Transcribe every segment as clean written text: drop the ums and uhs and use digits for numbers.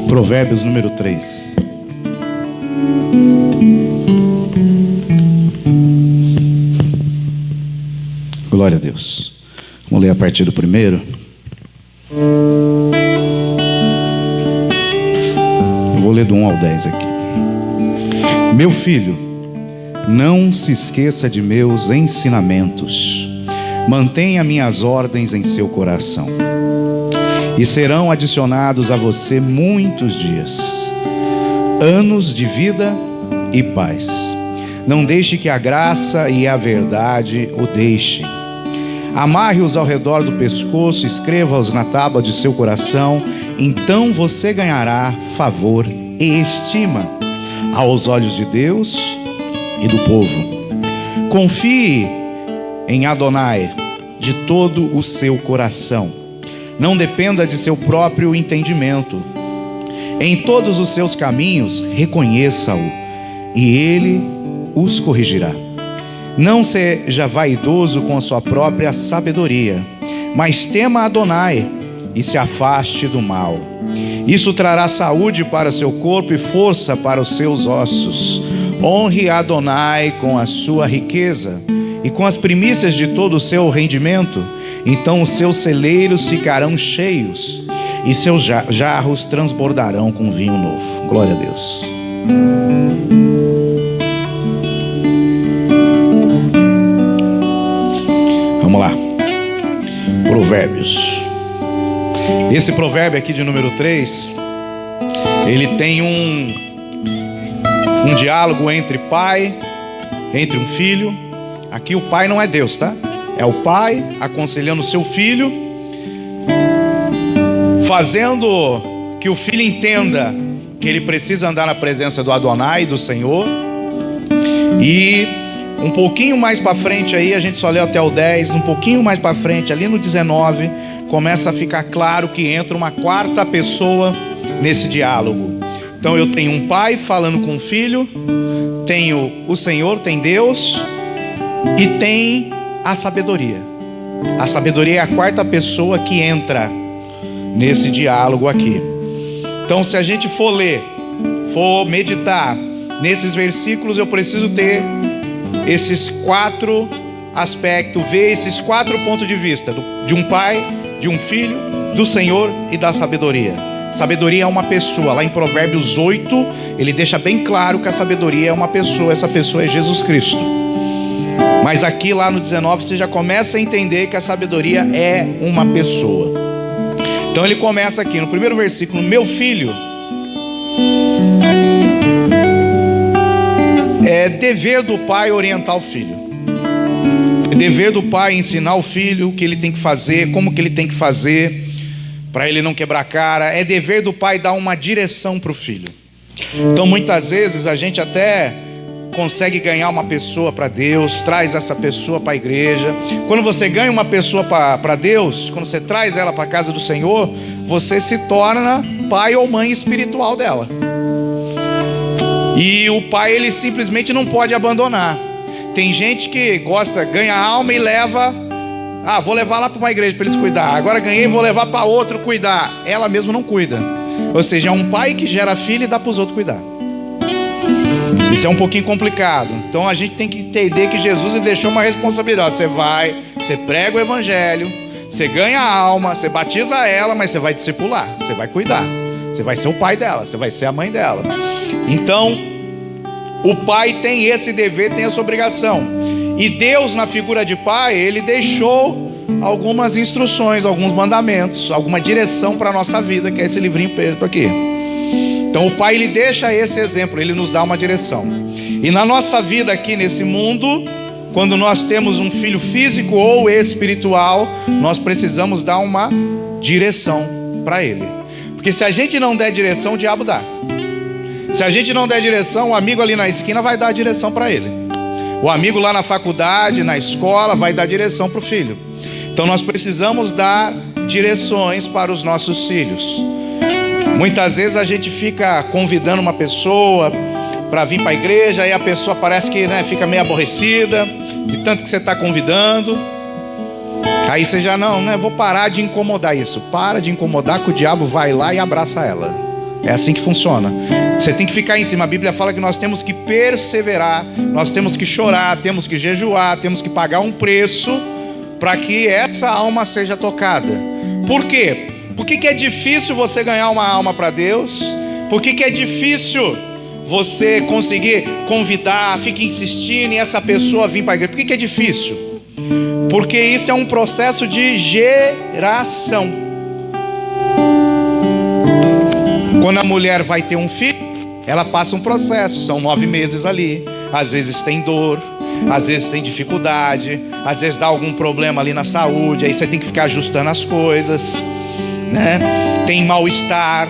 Provérbios número 3. Glória a Deus. Vamos ler a partir do primeiro. Eu vou ler do 1 ao 10 aqui. Meu filho, não se esqueça de meus ensinamentos. Mantenha minhas ordens em seu coração, e serão adicionados a você muitos dias, anos de vida e paz. Não deixe que a graça e a verdade o deixem. Amarre-os ao redor do pescoço, escreva-os na tábua de seu coração. Então você ganhará favor e estima aos olhos de Deus e do povo. Confie em Adonai de todo o seu coração. Não dependa de seu próprio entendimento. Em todos os seus caminhos reconheça-o, e ele os corrigirá. Não seja vaidoso com a sua própria sabedoria, mas tema Adonai e se afaste do mal. Isso trará saúde para seu corpo e força para os seus ossos. Honre Adonai com a sua riqueza e com as primícias de todo o seu rendimento. Então os seus celeiros ficarão cheios e seus jarros transbordarão com vinho novo. Glória a Deus. Vamos lá. Provérbios. Esse provérbio aqui de número 3, ele tem um diálogo entre pai, entre um filho. Aqui o pai não é Deus, tá? É o pai aconselhando o seu filho, fazendo que o filho entenda que ele precisa andar na presença do Adonai, do Senhor. E um pouquinho mais para frente aí, a gente só leu até o 10, um pouquinho mais para frente, ali no 19, começa a ficar claro que entra uma quarta pessoa nesse diálogo. Então eu tenho um pai falando com o filho, tenho o Senhor, tem Deus, e tem a sabedoria. A sabedoria é a quarta pessoa que entra nesse diálogo aqui. Então, se a gente for ler, for meditar nesses versículos, eu preciso ter esses quatro aspectos, ver esses quatro pontos de vista: de um pai, de um filho, do Senhor e da sabedoria. Sabedoria é uma pessoa. Lá em Provérbios 8, ele deixa bem claro que a sabedoria é uma pessoa. Essa pessoa é Jesus Cristo. Mas aqui lá no 19 você já começa a entender que a sabedoria é uma pessoa. Então ele começa aqui no primeiro versículo: meu filho, é dever do pai orientar o filho. É dever do pai ensinar o filho o que ele tem que fazer, como que ele tem que fazer, para ele não quebrar a cara. É dever do pai dar uma direção para o filho. Então muitas vezes a gente até consegue ganhar uma pessoa para Deus, traz essa pessoa para a igreja. Quando você ganha uma pessoa para Deus, quando você traz ela para a casa do Senhor, você se torna pai ou mãe espiritual dela. E o pai, ele simplesmente não pode abandonar. Tem gente que gosta, ganha alma e leva, vou levar lá para uma igreja para eles cuidar. Agora ganhei, vou levar para outro cuidar. Ela mesma não cuida. Ou seja, é um pai que gera filho e dá para os outros cuidar. Isso é um pouquinho complicado. Então a gente tem que entender que Jesus deixou uma responsabilidade. Você prega o evangelho, você ganha a alma, você batiza ela, mas você vai discipular, você vai cuidar, você vai ser o pai dela, você vai ser a mãe dela. Então o pai tem esse dever, tem essa obrigação. E Deus, na figura de pai, ele deixou algumas instruções, alguns mandamentos, alguma direção para a nossa vida, que é esse livrinho preto aqui. Então o pai, ele deixa esse exemplo, ele nos dá uma direção. E na nossa vida aqui nesse mundo, quando nós temos um filho físico ou espiritual, nós precisamos dar uma direção para ele. Porque se a gente não der direção, o diabo dá. Se a gente não der direção, o amigo ali na esquina vai dar a direção para ele. O amigo lá na faculdade, na escola, vai dar direção para o filho. Então nós precisamos dar direções para os nossos filhos. Muitas vezes a gente fica convidando uma pessoa para vir para a igreja, aí a pessoa parece que fica meio aborrecida de tanto que você está convidando. Aí você já vou parar de incomodar isso. Para de incomodar, que o diabo vai lá e abraça ela. É assim que funciona. Você tem que ficar em cima. A Bíblia fala que nós temos que perseverar, nós temos que chorar, temos que jejuar, temos que pagar um preço para que essa alma seja tocada. Por quê? Por que é difícil você ganhar uma alma para Deus? Por que é difícil você conseguir convidar, fica insistindo em essa pessoa vir para a igreja? Por que é difícil? Porque isso é um processo de geração. Quando a mulher vai ter um filho, ela passa um processo, são 9 meses ali. Às vezes tem dor, às vezes tem dificuldade, às vezes dá algum problema ali na saúde, aí você tem que ficar ajustando as coisas, né? Tem mal-estar.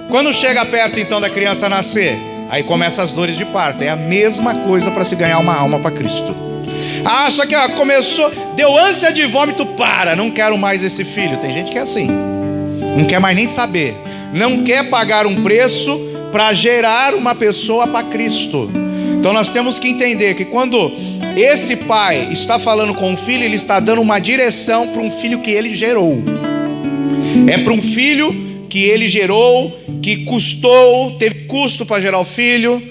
Quando chega perto então da criança nascer, aí começam as dores de parto. É a mesma coisa para se ganhar uma alma para Cristo. Ah, só que começou, deu ânsia de vômito, não quero mais esse filho. Tem gente que é assim, não quer mais nem saber, não quer pagar um preço para gerar uma pessoa para Cristo. Então nós temos que entender que quando esse pai está falando com o filho, ele está dando uma direção para um filho que ele gerou. É para um filho que ele gerou, que custou, teve custo para gerar o filho,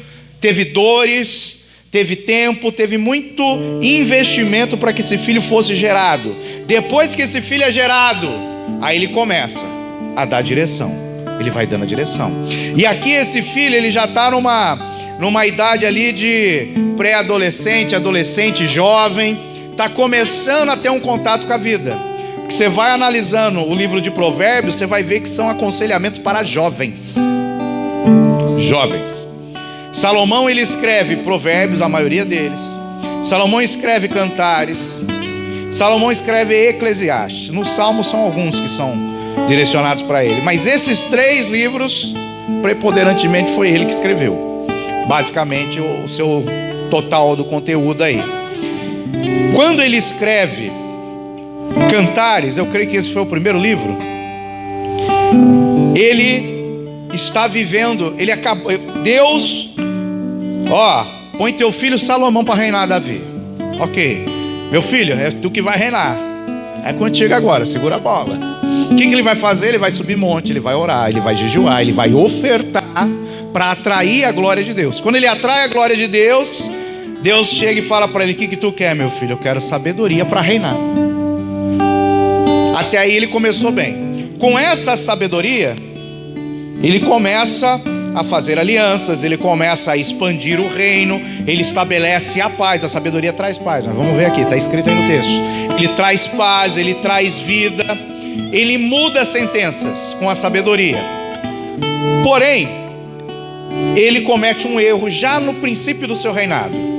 teve dores, teve tempo, teve muito investimento para que esse filho fosse gerado. Depois que esse filho é gerado, aí ele começa a dar direção. Ele vai dando a direção. E aqui esse filho, ele já está numa idade ali de pré-adolescente, adolescente, jovem, está começando a ter um contato com a vida. Porque você vai analisando o livro de Provérbios, você vai ver que são aconselhamentos para jovens. Jovens. Salomão, ele escreve Provérbios, a maioria deles. Salomão escreve Cantares. Salomão escreve Eclesiastes. Nos Salmos são alguns que são direcionados para ele. Mas esses 3 livros, preponderantemente, foi ele que escreveu. Basicamente, o seu total do conteúdo aí. Quando ele escreve Cantares, eu creio que esse foi o primeiro livro, ele está vivendo, ele acabou, Deus, põe teu filho Salomão para reinar Davi. Ok, meu filho, é tu que vai reinar. É contigo agora, segura a bola. O que ele vai fazer? Ele vai subir monte, ele vai orar, ele vai jejuar, ele vai ofertar para atrair a glória de Deus. Quando ele atrai a glória de Deus, Deus chega e fala para ele: o que tu quer, meu filho? Eu quero sabedoria para reinar. Até aí ele começou bem. Com essa sabedoria, ele começa a fazer alianças, ele começa a expandir o reino, ele estabelece a paz. A sabedoria traz paz. Nós vamos ver aqui, está escrito aí no texto. Ele traz paz, ele traz vida, ele muda sentenças com a sabedoria. Porém, ele comete um erro já no princípio do seu reinado.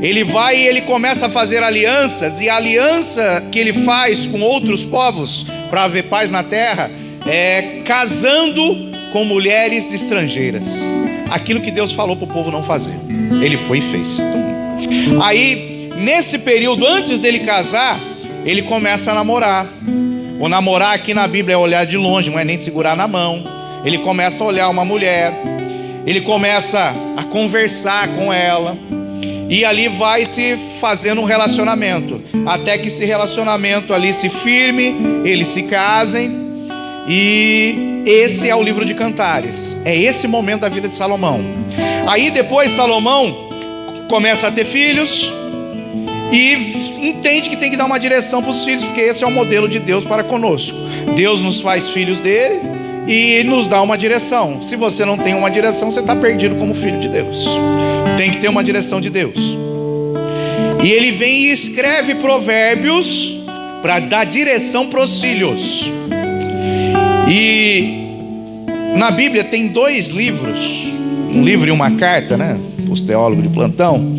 Ele vai e ele começa a fazer alianças, e a aliança que ele faz com outros povos para haver paz na terra é casando com mulheres estrangeiras. Aquilo que Deus falou para o povo não fazer, ele foi e fez. Aí, nesse período, antes dele casar, ele começa a namorar. O namorar aqui na Bíblia é olhar de longe, não é nem segurar na mão. Ele começa a olhar uma mulher, ele começa a conversar com ela, e ali vai se fazendo um relacionamento, até que esse relacionamento ali se firme, eles se casem. E esse é o livro de Cantares. É esse momento da vida de Salomão. Aí depois Salomão começa a ter filhos e entende que tem que dar uma direção para os filhos, porque esse é o modelo de Deus para conosco. Deus nos faz filhos dele e nos dá uma direção. Se você não tem uma direção, você está perdido como filho de Deus. Tem que ter uma direção de Deus. E ele vem e escreve Provérbios para dar direção para os filhos. E na Bíblia tem 2 livros, um livro e uma carta, né? Os teólogos de plantão,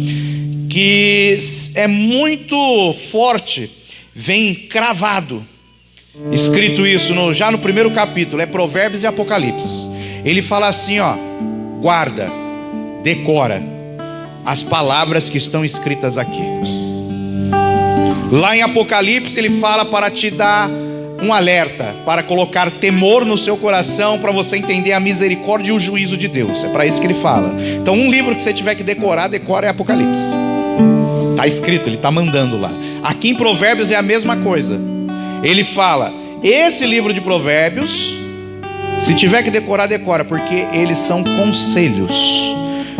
que é muito forte, vem cravado, escrito isso já no primeiro capítulo, é Provérbios e Apocalipse. Ele fala assim, guarda, decora as palavras que estão escritas aqui. Lá em Apocalipse ele fala para te dar um alerta, para colocar temor no seu coração, para você entender a misericórdia e o juízo de Deus. É para isso que ele fala. Então um livro que você tiver que decorar, decora é Apocalipse. Está escrito, ele está mandando lá. Aqui em Provérbios é a mesma coisa. Ele fala, esse livro de Provérbios Se tiver que decorar, decora, porque eles são conselhos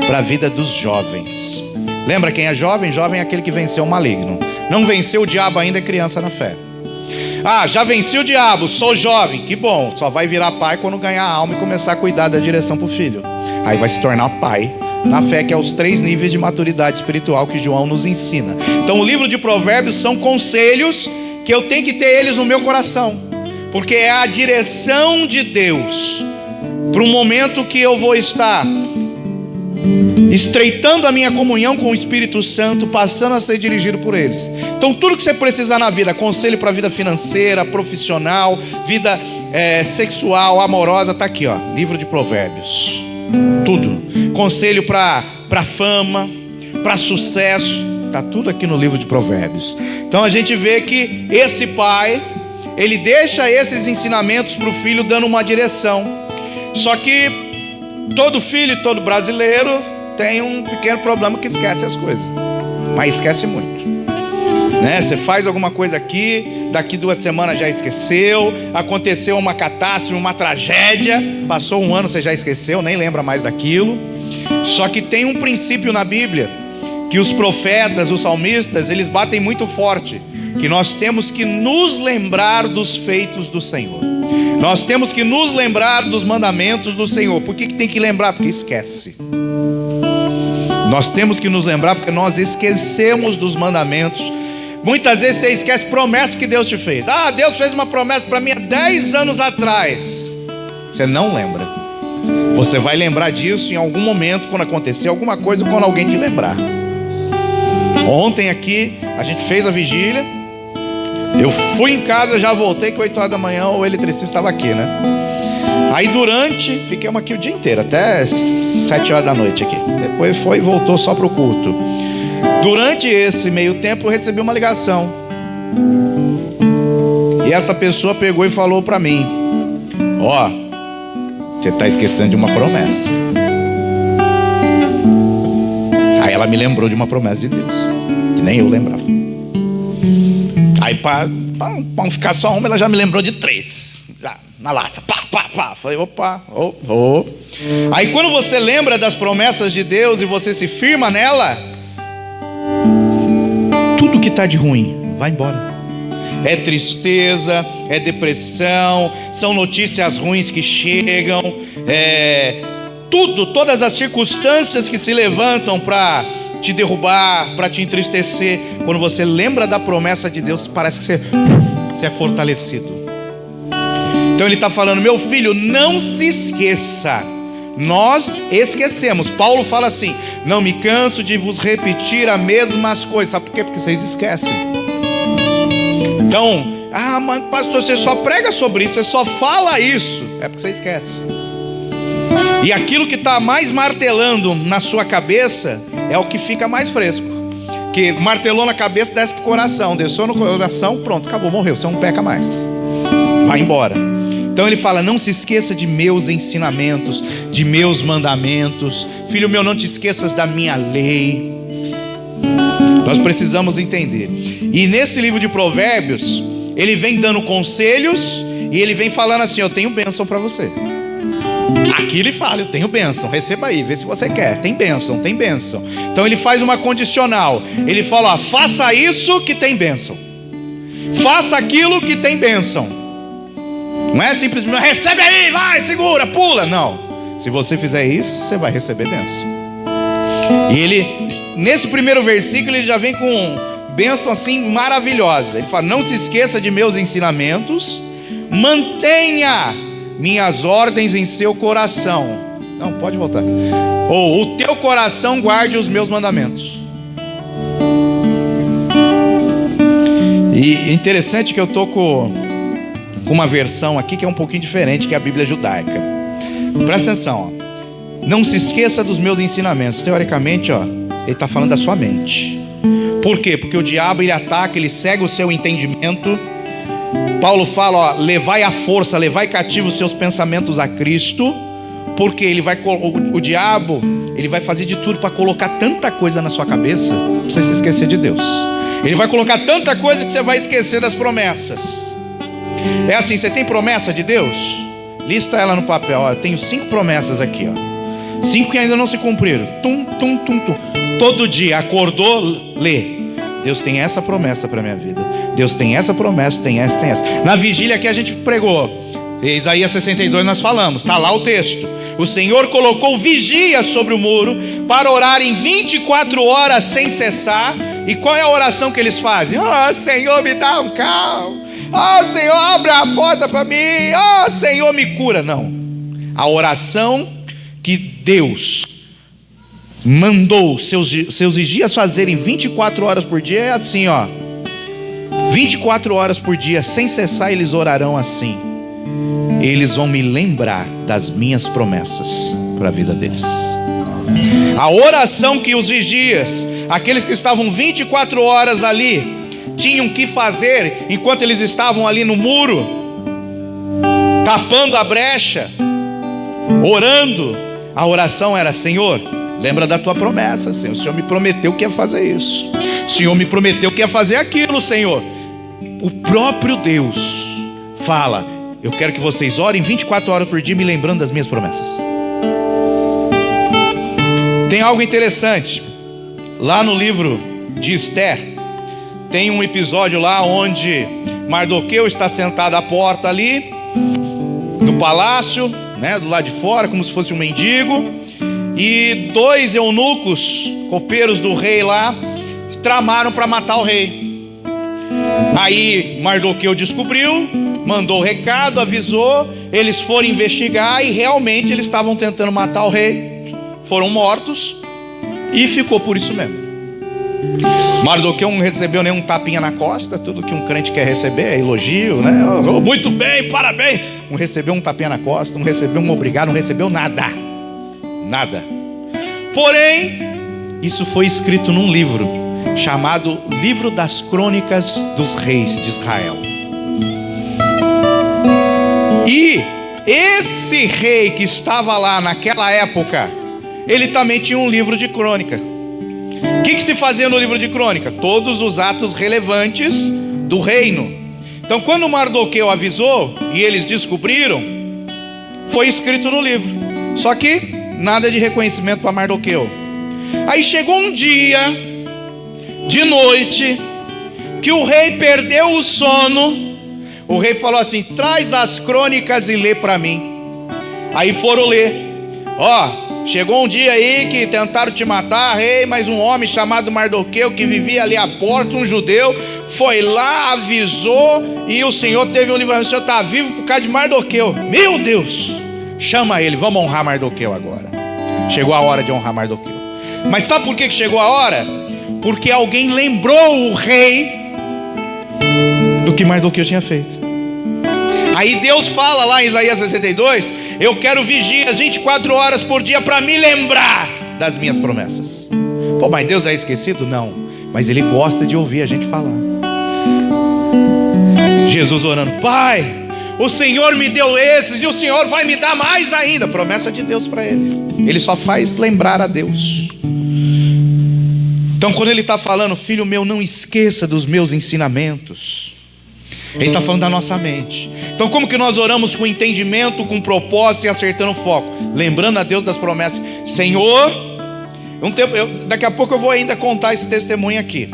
para a vida dos jovens. Lembra quem é jovem? Jovem é aquele que venceu o maligno. Não venceu o diabo ainda, é criança na fé. Ah, já venci o diabo, sou jovem. Que bom, só vai virar pai quando ganhar a alma e começar a cuidar da direção para o filho. Aí vai se tornar pai na fé, que é os 3 níveis de maturidade espiritual que João nos ensina. Então o livro de Provérbios são conselhos que eu tenho que ter eles no meu coração, porque é a direção de Deus para o momento que eu vou estar estreitando a minha comunhão com o Espírito Santo, passando a ser dirigido por eles. Então tudo que você precisar na vida, conselho para a vida financeira, profissional, vida sexual, amorosa, está aqui, ó, livro de Provérbios. Tudo, conselho para fama, para sucesso, está tudo aqui no livro de Provérbios. Então a gente vê que esse pai, ele deixa esses ensinamentos para o filho, dando uma direção. Só que todo filho e todo brasileiro tem um pequeno problema, que esquece as coisas, mas esquece muito, né? Você faz alguma coisa aqui, daqui 2 semanas já esqueceu. Aconteceu uma catástrofe, uma tragédia, passou 1 ano, você já esqueceu, nem lembra mais daquilo. Só que tem um princípio na Bíblia que os profetas, os salmistas, eles batem muito forte, que nós temos que nos lembrar dos feitos do Senhor. Nós temos que nos lembrar dos mandamentos do Senhor. Por que tem que lembrar? Porque esquece. Nós temos que nos lembrar porque nós esquecemos dos mandamentos. Muitas vezes você esquece promessas que Deus te fez. Ah, Deus fez uma promessa para mim há 10 anos atrás. Você não lembra. Você vai lembrar disso em algum momento, quando acontecer alguma coisa, quando alguém te lembrar. Ontem aqui a gente fez a vigília. Eu fui em casa, já voltei, que 8 horas da manhã o eletricista estava aqui, né? Aí ficamos aqui o dia inteiro, até 7 horas da noite aqui. Depois foi e voltou só para o culto. Durante esse meio tempo eu recebi uma ligação. E essa pessoa pegou e falou para mim: ó, você está esquecendo de uma promessa. Aí ela me lembrou de uma promessa de Deus, que nem eu lembrava. Aí para não ficar só uma, ela já me lembrou de 3. Já, na lata, pá. Falei, opa. Aí quando você lembra das promessas de Deus e você se firma nela, tudo que está de ruim vai embora. É tristeza, é depressão, são notícias ruins que chegam, todas as circunstâncias que se levantam para te derrubar, para te entristecer. Quando você lembra da promessa de Deus, parece que você é fortalecido. Então ele está falando: meu filho, não se esqueça. Nós esquecemos. Paulo fala assim: não me canso de vos repetir as mesmas coisas. Sabe por quê? Porque vocês esquecem. Então, mas pastor, você só prega sobre isso, você só fala isso. É porque você esquece. E aquilo que está mais martelando na sua cabeça é o que fica mais fresco. Que martelou na cabeça, desce para o coração. Desceu no coração, pronto, acabou, morreu. Você não peca mais, vai embora. Então ele fala: não se esqueça de meus ensinamentos, de meus mandamentos. Filho meu, não te esqueças da minha lei. Nós precisamos entender. E nesse livro de Provérbios, ele vem dando conselhos e ele vem falando assim: eu tenho bênção para você. Aqui ele fala: eu tenho bênção, receba aí, vê se você quer. Tem bênção, tem bênção. Então ele faz uma condicional. Ele fala: ó, faça isso que tem bênção, faça aquilo que tem bênção. Não é simplesmente recebe aí, vai, segura, pula. Não, se você fizer isso, você vai receber bênção. E ele, nesse primeiro versículo, ele já vem com bênção assim maravilhosa. Ele fala: não se esqueça de meus ensinamentos, mantenha minhas ordens em seu coração. Não, pode voltar. Ou o teu coração guarde os meus mandamentos. E interessante que eu tô com uma versão aqui que é um pouquinho diferente, que é a Bíblia judaica. Presta atenção, ó. Não se esqueça dos meus ensinamentos. Teoricamente, ó, ele está falando da sua mente. Por quê? Porque o diabo, ele ataca, ele cega o seu entendimento. Paulo fala, ó, levai à força, levai cativo os seus pensamentos a Cristo. Porque o diabo, ele vai fazer de tudo para colocar tanta coisa na sua cabeça, para você se esquecer de Deus. Ele vai colocar tanta coisa que você vai esquecer das promessas. É assim, você tem promessa de Deus? lista ela no papel. Ó, eu tenho 5 promessas aqui, ó. 5 que ainda não se cumpriram. Tum, tum, tum, tum. Todo dia acordou, lê. Deus tem essa promessa para minha vida. Deus tem essa promessa, tem essa, tem essa. Na vigília aqui a gente pregou Isaías 62, nós falamos, está lá o texto. O Senhor colocou vigia sobre o muro para orar em 24 horas sem cessar. E qual é a oração que eles fazem? Oh, Senhor, me dá um carro. Oh, Senhor, abre a porta para mim. Oh, Senhor, me cura. Não. A oração que Deus mandou seus vigias fazerem 24 horas por dia é assim, ó. 24 horas por dia, sem cessar, eles orarão assim. Eles vão me lembrar das minhas promessas para a vida deles. A oração que os vigias, aqueles que estavam 24 horas ali, tinham que fazer enquanto eles estavam ali no muro, tapando a brecha, orando, a oração era: Senhor, lembra da tua promessa, Senhor. O Senhor me prometeu que ia fazer isso. O Senhor me prometeu que ia fazer aquilo, Senhor. O próprio Deus fala: eu quero que vocês orem 24 horas por dia me lembrando das minhas promessas. Tem algo interessante. Lá no livro de Esther, tem um episódio lá onde Mardoqueu está sentado à porta ali do palácio, né, do lado de fora, como se fosse um mendigo. E 2 eunucos, copeiros do rei lá, tramaram para matar o rei. Aí Mardoqueu descobriu, mandou o recado, avisou. Eles foram investigar e realmente eles estavam tentando matar o rei. Foram mortos e ficou por isso mesmo. Mardoqueu não recebeu nenhum tapinha na costa. Tudo que um crente quer receber é elogio, né? Oh, muito bem, parabéns. Não recebeu um tapinha na costa, não recebeu um obrigado, não recebeu nada. Nada. Porém, isso foi escrito num livro chamado Livro das Crônicas dos Reis de Israel. E esse rei que estava lá naquela época, ele também tinha um livro de crônica. O que se fazia no livro de crônica? Todos os atos relevantes do reino. Então, quando Mardoqueu avisou e eles descobriram, foi escrito no livro. Só que nada de reconhecimento para Mardoqueu. Aí chegou um dia de noite que o rei perdeu o sono. O rei falou assim: traz as crônicas e lê para mim. Aí foram ler. Ó, chegou um dia aí que tentaram te matar, rei, mas um homem chamado Mardoqueu, que vivia ali à porta, um judeu, foi lá, avisou, e o Senhor teve um livramento. O Senhor está vivo por causa de Mardoqueu. Meu Deus, chama ele, vamos honrar Mardoqueu agora. Chegou a hora de honrar Mardoqueu. Mas sabe por que chegou a hora? Porque alguém lembrou o rei do que Mardoqueu tinha feito. Aí Deus fala lá em Isaías 62: eu quero vigias 24 horas por dia para me lembrar das minhas promessas. Pô, mas Deus é esquecido? Não, mas Ele gosta de ouvir a gente falar. Jesus orando: Pai, o Senhor me deu esses e o Senhor vai me dar mais ainda. Promessa de Deus para ele. Ele só faz lembrar a Deus. Então quando ele está falando: filho meu, não esqueça dos meus ensinamentos, ele está falando da nossa mente. Então como que nós oramos com entendimento, com propósito e acertando o foco? Lembrando a Deus das promessas. Senhor, daqui a pouco eu vou ainda contar esse testemunho aqui.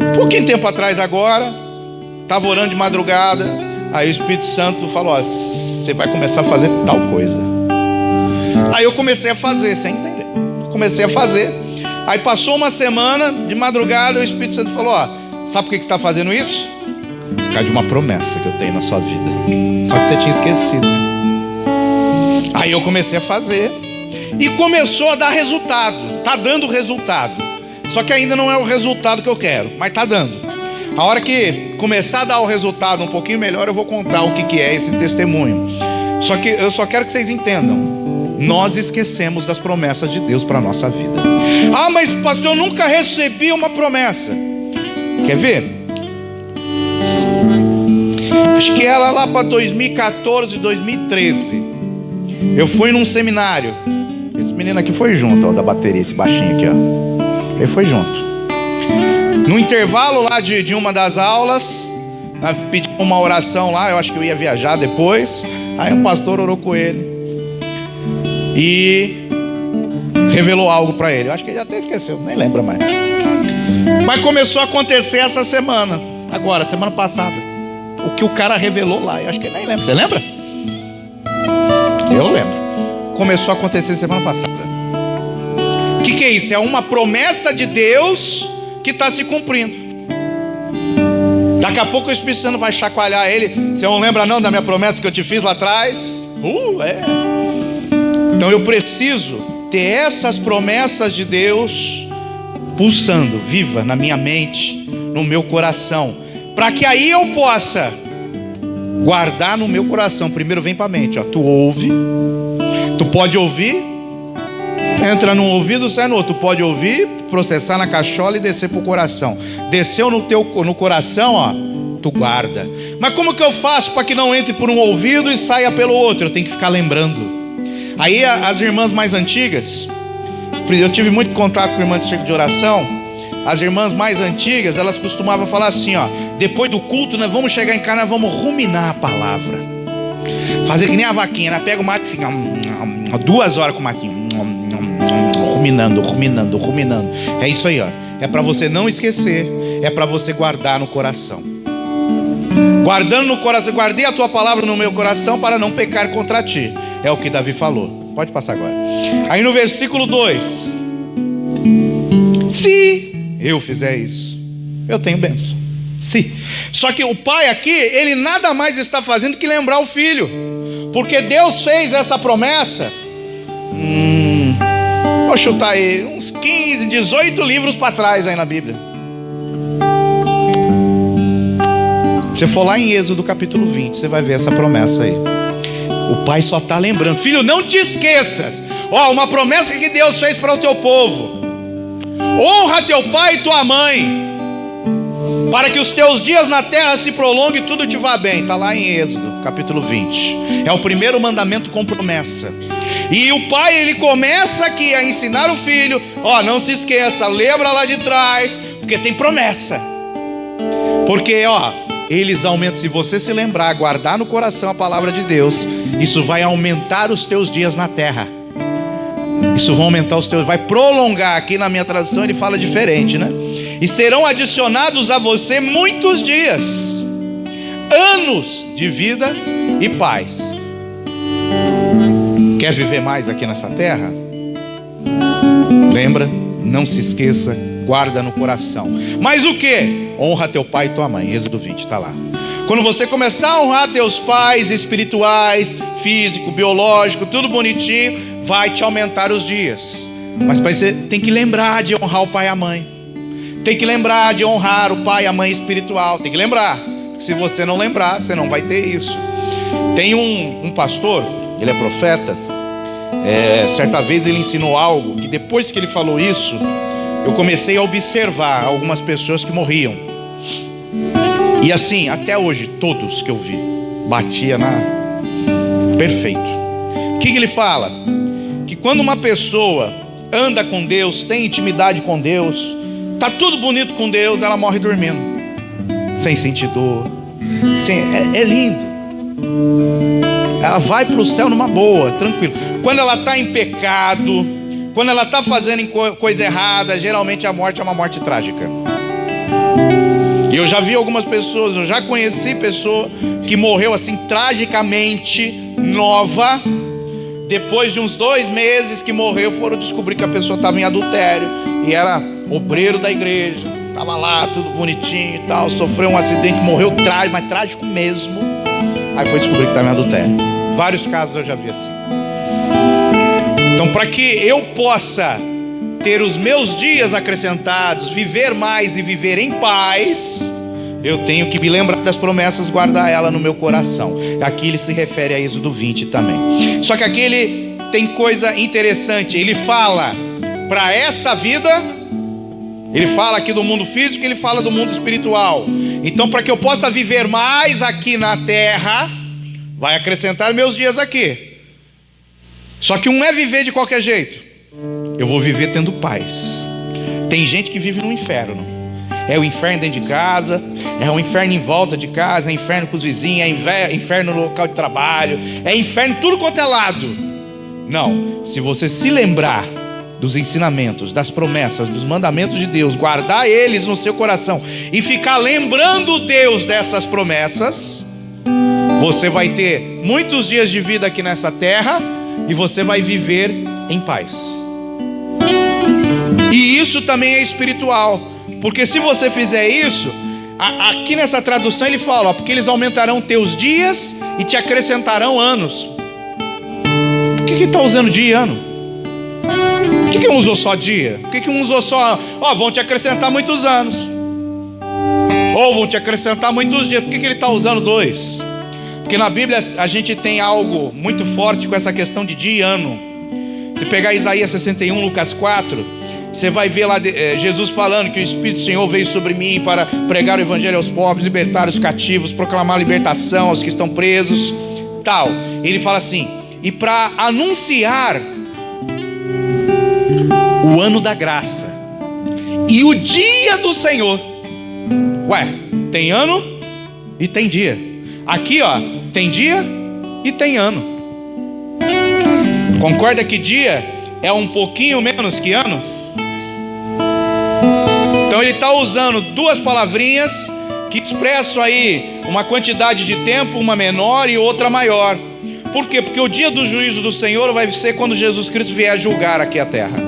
Um pouquinho tempo atrás agora, estava orando de madrugada. Aí o Espírito Santo falou: ó, você vai começar a fazer tal coisa. Aí eu comecei a fazer, sem entender. Comecei a fazer. Aí passou uma semana, de madrugada o Espírito Santo falou: ó, sabe por que você está fazendo isso? Por causa de uma promessa que eu tenho na sua vida. Só que você tinha esquecido. Aí eu comecei a fazer e começou a dar resultado. Está dando resultado. Só que ainda não é o resultado que eu quero, mas está dando. A hora que começar a dar o resultado um pouquinho melhor, eu vou contar o que é esse testemunho. Só que eu só quero que vocês entendam: nós esquecemos das promessas de Deus para a nossa vida. Ah, mas pastor, eu nunca recebi uma promessa. Quer ver? Acho que era lá para 2014, 2013. Eu fui num seminário. Esse menino aqui foi junto, ó, da bateria, esse baixinho aqui, ó. Ele foi junto. No intervalo lá de uma das aulas, Nós pedimos uma oração lá, eu acho que eu ia viajar depois. Aí um pastor orou com ele e revelou algo para ele. Eu acho que ele até esqueceu, nem lembra mais. Mas começou a acontecer essa semana. Agora, semana passada. O que o cara revelou lá, eu acho que ele nem lembra. Você lembra? Eu lembro. Começou a acontecer semana passada. O que é isso? É uma promessa de Deus que está se cumprindo. Daqui a pouco o Espírito Santo vai chacoalhar ele. Você não lembra não da minha promessa que eu te fiz lá atrás? Então eu preciso ter essas promessas de Deus pulsando, viva na minha mente, no meu coração, para que aí eu possa guardar no meu coração. Primeiro vem para a mente, ó. Tu ouve, tu pode ouvir, entra num ouvido, sai no outro. Tu pode ouvir, processar na cachola e descer para o coração. Desceu no coração, ó, tu guarda. Mas como que eu faço para que não entre por um ouvido e saia pelo outro? Eu tenho que ficar lembrando. Aí as irmãs mais antigas, eu tive muito contato com irmãs de oração. As irmãs mais antigas, elas costumavam falar assim, ó: depois do culto, nós vamos chegar em casa, nós vamos ruminar a palavra. Fazer que nem a vaquinha, né? Pega o mato e fica 2 horas com o matinho, ruminando. É isso aí, ó. É para você não esquecer, é para você guardar no coração. Guardando no coração, guardei a tua palavra no meu coração para não pecar contra ti. É o que Davi falou. Pode passar agora. Aí no versículo 2: se eu fizer isso, eu tenho bênção. Se. Só que o pai aqui, ele nada mais está fazendo que lembrar o filho, porque Deus fez essa promessa. Vou chutar aí uns 15, 18 livros para trás aí na Bíblia. Se você for lá em Êxodo capítulo 20, você vai ver essa promessa aí. O pai só está lembrando: filho, não te esqueças. Ó, uma promessa que Deus fez para o teu povo: honra teu pai e tua mãe, para que os teus dias na terra se prolonguem e tudo te vá bem. Está lá em Êxodo capítulo 20. É o primeiro mandamento com promessa. E o pai, ele começa aqui a ensinar o filho: ó, não se esqueça, lembra lá de trás, porque tem promessa. Porque, ó, eles aumentam. Se você se lembrar, guardar no coração a palavra de Deus, isso vai aumentar os teus dias na terra. Isso vai aumentar os teus, vai prolongar. Aqui na minha tradução ele fala diferente, né? E serão adicionados a você muitos dias, anos de vida e paz. Quer viver mais aqui nessa terra? Lembra, não se esqueça, guarda no coração. Mas o que? Honra teu pai e tua mãe. Êxodo 20, está lá. Quando você começar a honrar teus pais espirituais, físico, biológico, tudo bonitinho, vai te aumentar os dias. Mas você tem que lembrar de honrar o pai e a mãe. Tem que lembrar de honrar o pai e a mãe espiritual. Tem que lembrar. Se você não lembrar, você não vai ter isso. Tem um pastor, ele é profeta. Certa vez ele ensinou algo que depois que ele falou isso, eu comecei a observar algumas pessoas que morriam. E assim, até hoje, todos que eu vi, batia perfeito. O que ele fala? Que quando uma pessoa anda com Deus, tem intimidade com Deus, tá tudo bonito com Deus, ela morre dormindo, sem sentir dor. Assim, é lindo. Ela vai para o céu numa boa, tranquilo. Quando ela está em pecado, quando ela está fazendo coisa errada, geralmente a morte é uma morte trágica. E eu já vi algumas pessoas, eu já conheci pessoa que morreu assim tragicamente, nova. Depois de uns 2 meses que morreu, foram descobrir que a pessoa estava em adultério e era obreiro da igreja, estava lá tudo bonitinho e tal, sofreu um acidente, morreu trágico, mas trágico mesmo. Aí foi descobrir que estava em adultério. Vários casos eu já vi assim. Então, para que eu possa ter os meus dias acrescentados, viver mais e viver em paz, eu tenho que me lembrar das promessas, guardar ela no meu coração. Aqui ele se refere a Êxodo 20 também. Só que aqui ele tem coisa interessante. Ele fala para essa vida, ele fala aqui do mundo físico, ele fala do mundo espiritual. Então, para que eu possa viver mais aqui na terra, vai acrescentar meus dias aqui. Só que um é viver de qualquer jeito. Eu vou viver tendo paz. Tem gente que vive no inferno. É o inferno dentro de casa, é o inferno em volta de casa, é inferno com os vizinhos, é inferno no local de trabalho, é inferno tudo quanto é lado. Não, se você se lembrar dos ensinamentos, das promessas, dos mandamentos de Deus, guardar eles no seu coração e ficar lembrando Deus dessas promessas, você vai ter muitos dias de vida aqui nessa terra e você vai viver em paz. E isso também é espiritual, porque se você fizer isso, aqui nessa tradução ele fala, porque eles aumentarão teus dias e te acrescentarão anos. Por que está usando dia e ano? Por que um usou só dia? Por que um usou só, vão te acrescentar muitos anos? Ou vão te acrescentar muitos dias? Por que ele está usando 2? Porque na Bíblia a gente tem algo muito forte com essa questão de dia e ano. Se pegar Isaías 61, Lucas 4, você vai ver lá Jesus falando que o Espírito do Senhor veio sobre mim para pregar o evangelho aos pobres, libertar os cativos, proclamar a libertação aos que estão presos, tal. Ele fala assim, e para anunciar o ano da graça e o dia do Senhor. Ué, tem ano e tem dia. Aqui tem dia e tem ano. Concorda que dia é um pouquinho menos que ano? Então ele está usando 2 palavrinhas que expressam aí uma quantidade de tempo, uma menor e outra maior. Por quê? Porque o dia do juízo do Senhor vai ser quando Jesus Cristo vier julgar aqui a terra.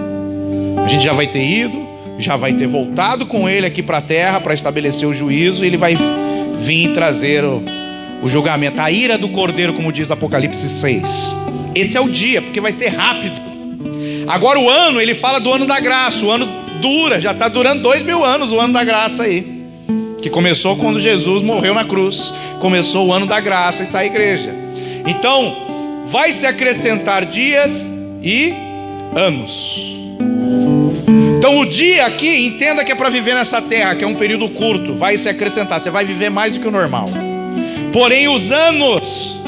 A gente já vai ter ido, já vai ter voltado com ele aqui para a terra para estabelecer o juízo, e ele vai vir trazer o julgamento, a ira do Cordeiro, como diz Apocalipse 6. Esse é o dia, porque vai ser rápido. Agora o ano, ele fala do ano da graça. O ano dura, já está durando 2000 anos o ano da graça aí, que começou quando Jesus morreu na cruz. Começou o ano da graça e está a igreja. Então vai se acrescentar dias e anos. Então o dia aqui, entenda que é para viver nessa terra, que é um período curto, vai se acrescentar, você vai viver mais do que o normal. Porém os anos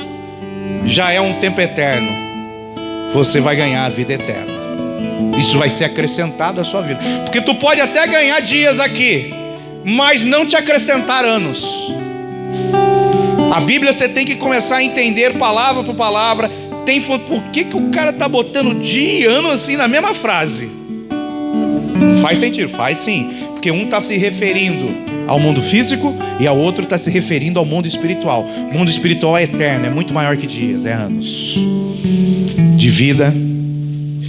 já é um tempo eterno, você vai ganhar a vida eterna. Isso vai ser acrescentado à sua vida, porque tu pode até ganhar dias aqui, mas não te acrescentar anos. A Bíblia você tem que começar a entender palavra por palavra. Por que o cara está botando dia e ano assim na mesma frase? Não faz sentido. Faz sim, porque um está se referindo ao mundo físico e a outro está se referindo ao mundo espiritual. O mundo espiritual é eterno, é muito maior que dias, é anos de vida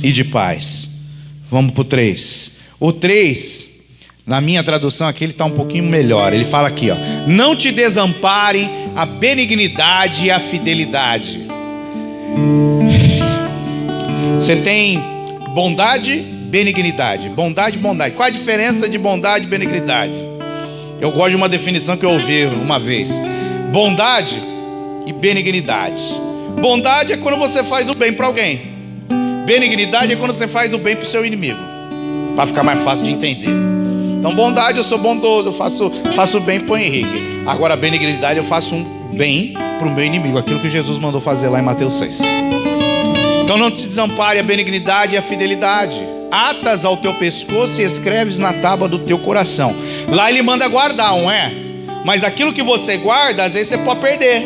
e de paz. Vamos para o 3. O 3, na minha tradução aqui, ele está um pouquinho melhor. Ele fala aqui, não te desamparem a benignidade e a fidelidade. Você tem bondade, benignidade. Bondade, bondade. Qual a diferença de bondade e benignidade? Eu gosto de uma definição que eu ouvi uma vez. Bondade e benignidade. Bondade é quando você faz o bem para alguém. Benignidade é quando você faz o bem para o seu inimigo, para ficar mais fácil de entender. Então bondade, eu sou bondoso, eu faço bem para o Henrique. Agora benignidade, eu faço um bem para o meu inimigo, aquilo que Jesus mandou fazer lá em Mateus 6. Então não te desampare a benignidade e a fidelidade. Atas ao teu pescoço e escreves na tábua do teu coração. Lá ele manda guardar, não é? Mas aquilo que você guarda, às vezes você pode perder.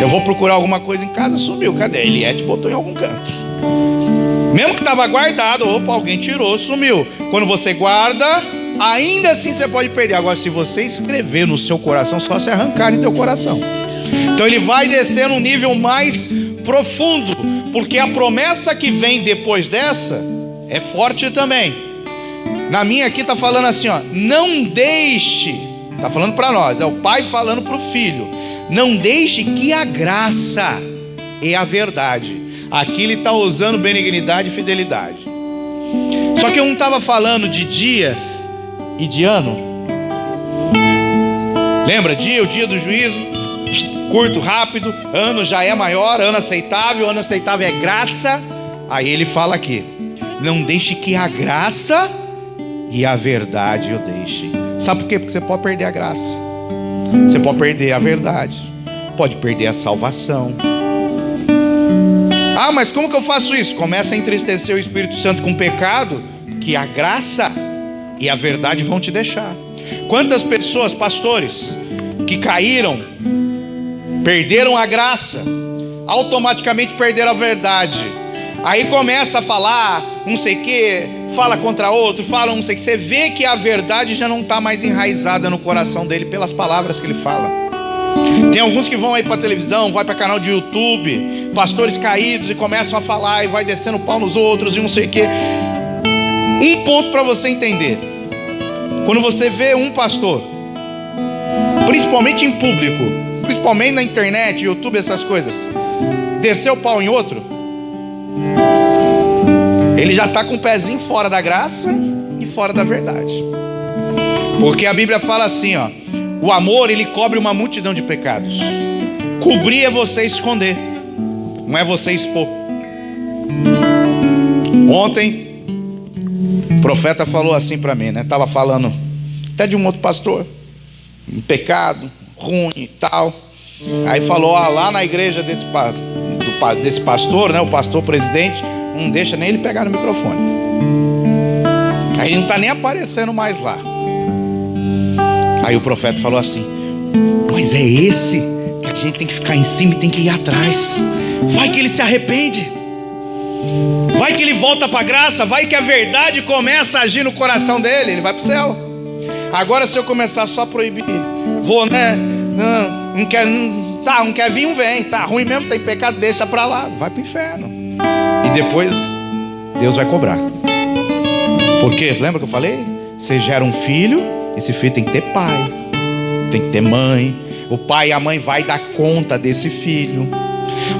Eu vou procurar alguma coisa em casa, sumiu. Cadê? Eliette botou em algum canto. Mesmo que estava guardado, alguém tirou, sumiu. Quando você guarda, ainda assim você pode perder. Agora, se você escrever no seu coração, só se arrancar em teu coração. Então ele vai descer num nível mais profundo, porque a promessa que vem depois dessa é forte também. Na minha aqui está falando assim, não deixe, está falando para nós, é o pai falando para o filho, não deixe que a graça e a verdade. Aqui ele está usando benignidade e fidelidade. Só que um estava falando de dias e de ano. Lembra? O dia do juízo, curto, rápido. Ano já é maior, ano aceitável é graça. Aí ele fala aqui, não deixe que a graça e a verdade eu deixe. Sabe por quê? Porque você pode perder a graça, você pode perder a verdade, pode perder a salvação. Ah, mas como que eu faço isso? Começa a entristecer o Espírito Santo com pecado, que a graça e a verdade vão te deixar. Quantas pessoas, pastores, que caíram, perderam a graça, automaticamente perderam a verdade. Aí começa a falar não sei o que, fala contra outro, fala não sei o que. Você vê que a verdade já não está mais enraizada no coração dele pelas palavras que ele fala. Tem alguns que vão aí para televisão, vai para canal de YouTube, pastores caídos, e começam a falar e vai descendo pau nos outros e não sei o que. Um ponto para você entender: quando você vê um pastor, principalmente em público, principalmente na internet, YouTube, essas coisas, descer o pau em outro, ele já está com o pezinho fora da graça e fora da verdade. Porque a Bíblia fala assim, ó: o amor, ele cobre uma multidão de pecados. Cobrir é você esconder, não é você expor. Ontem o profeta falou assim para mim, né? Estava falando até de um outro pastor, um pecado ruim e tal. Aí falou, lá na igreja desse pastor, né? O pastor presidente não deixa nem ele pegar no microfone. Aí ele não está nem aparecendo mais lá. Aí o profeta falou assim: mas é esse que a gente tem que ficar em cima e tem que ir atrás. Vai que ele se arrepende, vai que ele volta para a graça, vai que a verdade começa a agir no coração dele, ele vai para o céu. Agora se eu começar só a proibir, vou, né? Não quer vir, vem. Tá ruim mesmo, tem pecado, deixa para lá, vai para o inferno. E depois Deus vai cobrar. Porque, lembra que eu falei? Você gera um filho, esse filho tem que ter pai, tem que ter mãe. O pai e a mãe vai dar conta desse filho.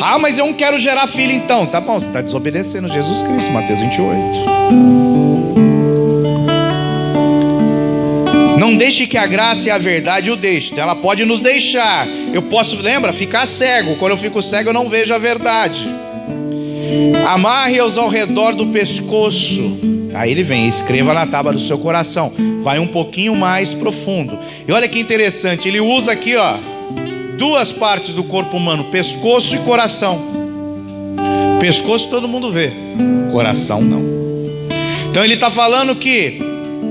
Ah, mas eu não quero gerar filho então. Tá bom, você está desobedecendo Jesus Cristo, Mateus 28. Não deixe que a graça e a verdade o deixem. Ela pode nos deixar. Eu posso, lembra, ficar cego. Quando eu fico cego eu não vejo a verdade. Amarre-os ao redor do pescoço. Aí ele vem: escreva na tábua do seu coração. Vai um pouquinho mais profundo. E olha que interessante, ele usa aqui, ó, duas partes do corpo humano: pescoço e coração. Pescoço todo mundo vê, coração não. Então ele está falando que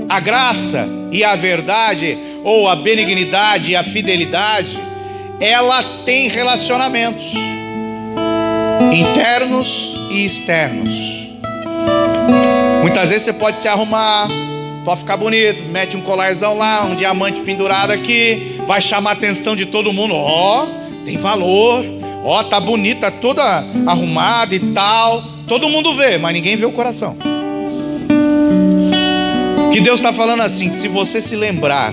a graça e a verdade, ou a benignidade e a fidelidade, ela tem relacionamentos internos e externos. Muitas vezes você pode se arrumar, pode ficar bonito, mete um colarzão lá, um diamante pendurado aqui, vai chamar a atenção de todo mundo. Ó, tem valor, ó, tá bonita, toda arrumada e tal. Todo mundo vê, mas ninguém vê o coração. Que Deus está falando assim: se você se lembrar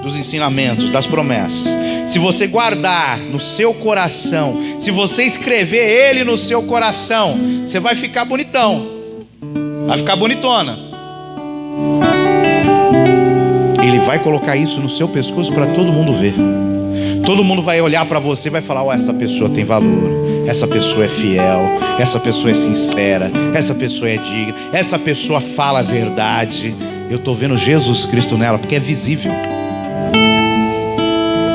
dos ensinamentos, das promessas, se você guardar no seu coração, se você escrever ele no seu coração, você vai ficar bonitão, vai ficar bonitona. Ele vai colocar isso no seu pescoço para todo mundo ver. Todo mundo vai olhar para você e vai falar: ó, essa pessoa tem valor, essa pessoa é fiel, essa pessoa é sincera, essa pessoa é digna, essa pessoa fala a verdade. Eu estou vendo Jesus Cristo nela, porque é visível.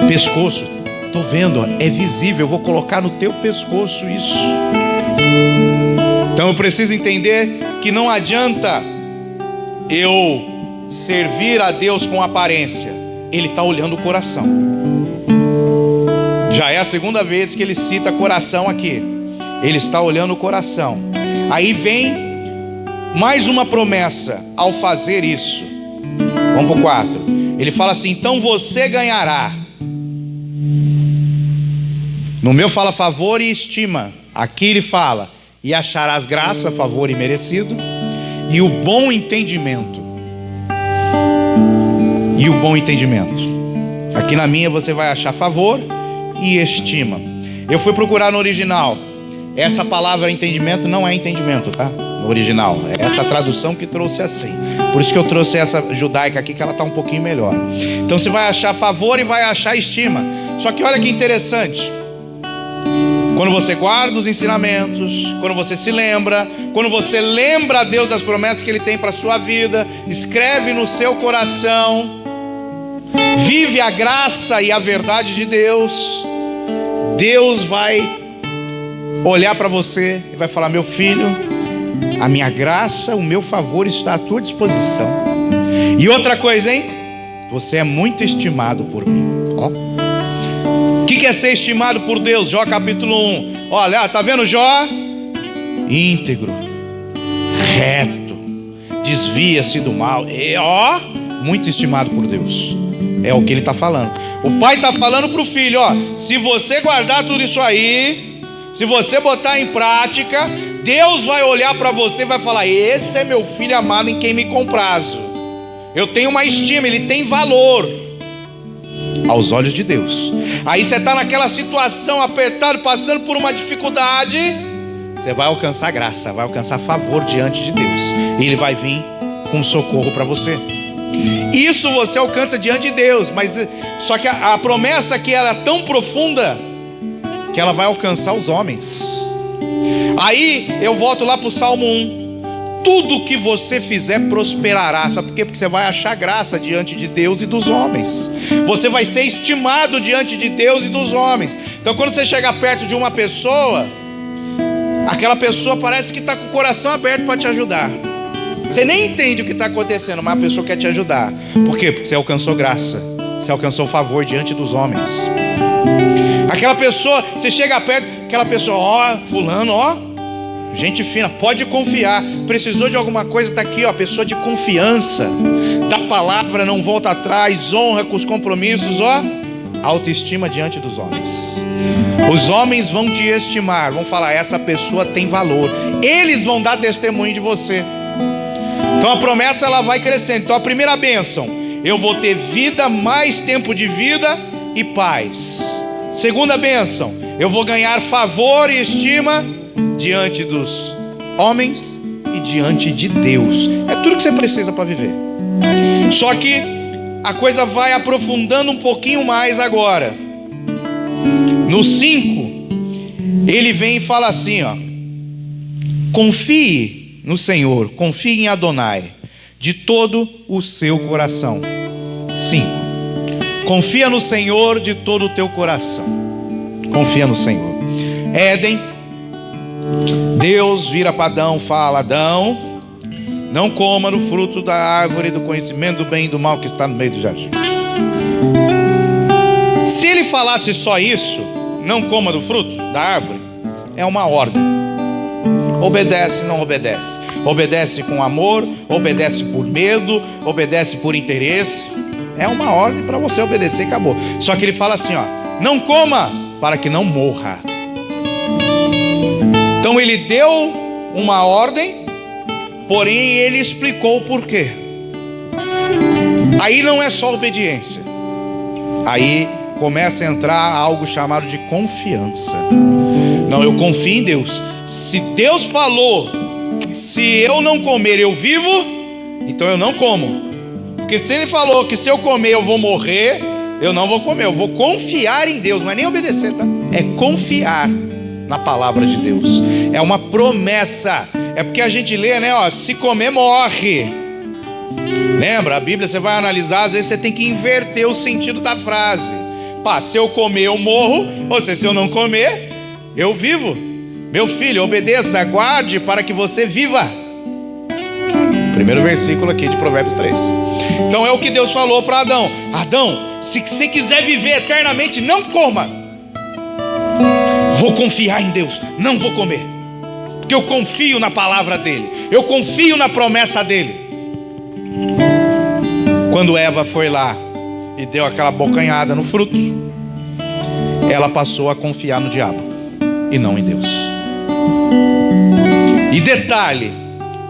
Pescoço, estou vendo, é visível. Eu vou colocar no teu pescoço isso. Então eu preciso entender que não adianta eu servir a Deus com aparência. Ele está olhando o coração. Já é a segunda vez que ele cita coração aqui. Ele está olhando o coração. Aí vem mais uma promessa ao fazer isso. Vamos para o 4. Ele fala assim: então você ganhará. No meu fala favor e estima. Aqui ele fala: e acharás graça, favor e merecido, e o bom entendimento. E o bom entendimento. Aqui na minha você vai achar favor e estima. Eu fui procurar no original. Essa palavra entendimento não é entendimento, tá? No original, é essa tradução que trouxe assim. Por isso que eu trouxe essa judaica aqui, que ela está um pouquinho melhor. Então você vai achar favor e vai achar estima. Só que olha que interessante: quando você guarda os ensinamentos, quando você se lembra, quando você lembra a Deus das promessas que Ele tem para a sua vida, escreve no seu coração, vive a graça e a verdade de Deus, Deus vai olhar para você e vai falar: meu filho, a minha graça, o meu favor está à tua disposição. E outra coisa, hein? Você é muito estimado por mim. Ó. O que é ser estimado por Deus? Jó capítulo 1. Olha, tá vendo Jó? Íntegro, reto, desvia-se do mal. E ó, muito estimado por Deus. É o que ele está falando. O pai está falando para o filho, ó, se você guardar tudo isso aí, se você botar em prática, Deus vai olhar para você e vai falar: esse é meu filho amado em quem me comprazo. Eu tenho uma estima, ele tem valor aos olhos de Deus. Aí você está naquela situação apertado, passando por uma dificuldade, você vai alcançar graça, vai alcançar favor diante de Deus, e Ele vai vir com socorro para você. Isso você alcança diante de Deus, mas só que a promessa aqui ela é tão profunda que ela vai alcançar os homens. Aí eu volto lá para o Salmo 1. Tudo que você fizer prosperará. Sabe por quê? Porque você vai achar graça diante de Deus e dos homens. Você vai ser estimado diante de Deus e dos homens. Então quando você chega perto de uma pessoa, aquela pessoa parece que está com o coração aberto para te ajudar. Você nem entende o que está acontecendo, mas a pessoa quer te ajudar. Por quê? Porque você alcançou graça, você alcançou favor diante dos homens. Aquela pessoa, você chega perto, aquela pessoa, ó, fulano, ó, gente fina, pode confiar. Precisou de alguma coisa, está aqui, ó, pessoa de confiança, da palavra, não volta atrás, honra com os compromissos, ó, autoestima diante dos homens. Os homens vão te estimar, vão falar: essa pessoa tem valor. Eles vão dar testemunho de você. Então a promessa ela vai crescendo. Então a primeira bênção: eu vou ter vida, mais tempo de vida e paz. Segunda bênção: eu vou ganhar favor e estima diante dos homens e diante de Deus. É tudo que você precisa para viver. Só que a coisa vai aprofundando um pouquinho mais agora. No 5, ele vem e fala assim, ó: confie no Senhor, confie em Adonai de todo o seu coração. 5. Confia no Senhor de todo o teu coração. Confia no Senhor. Éden, Deus vira para Adão, fala: Adão, não coma do fruto da árvore do conhecimento do bem e do mal que está no meio do jardim. Se ele falasse só isso, não coma do fruto da árvore, é uma ordem. Obedece, não obedece. Obedece com amor, obedece por medo, obedece por interesse. É uma ordem para você obedecer e acabou. Só que ele fala assim, ó: não coma para que não morra. Então ele deu uma ordem, porém ele explicou o porquê. Aí não é só obediência. Aí começa a entrar algo chamado de confiança. Não, eu confio em Deus. Se Deus falou, se eu não comer eu vivo, então eu não como. Porque se Ele falou que se eu comer eu vou morrer, eu não vou comer. Eu vou confiar em Deus, não é nem obedecer, tá? É confiar na palavra de Deus. É uma promessa. É porque a gente lê, né? Ó, se comer morre. Lembra? A Bíblia você vai analisar, às vezes você tem que inverter o sentido da frase. Pá, se eu comer eu morro, ou seja, se eu não comer eu vivo. Meu filho, obedeça, aguarde para que você viva. Primeiro versículo aqui de Provérbios 3. Então é o que Deus falou para Adão: Adão, se você quiser viver eternamente, não coma. Vou confiar em Deus, não vou comer, porque eu confio na palavra dele, eu confio na promessa dele. Quando Eva foi lá e deu aquela bocanhada no fruto, ela passou a confiar no diabo e não em Deus. E detalhe,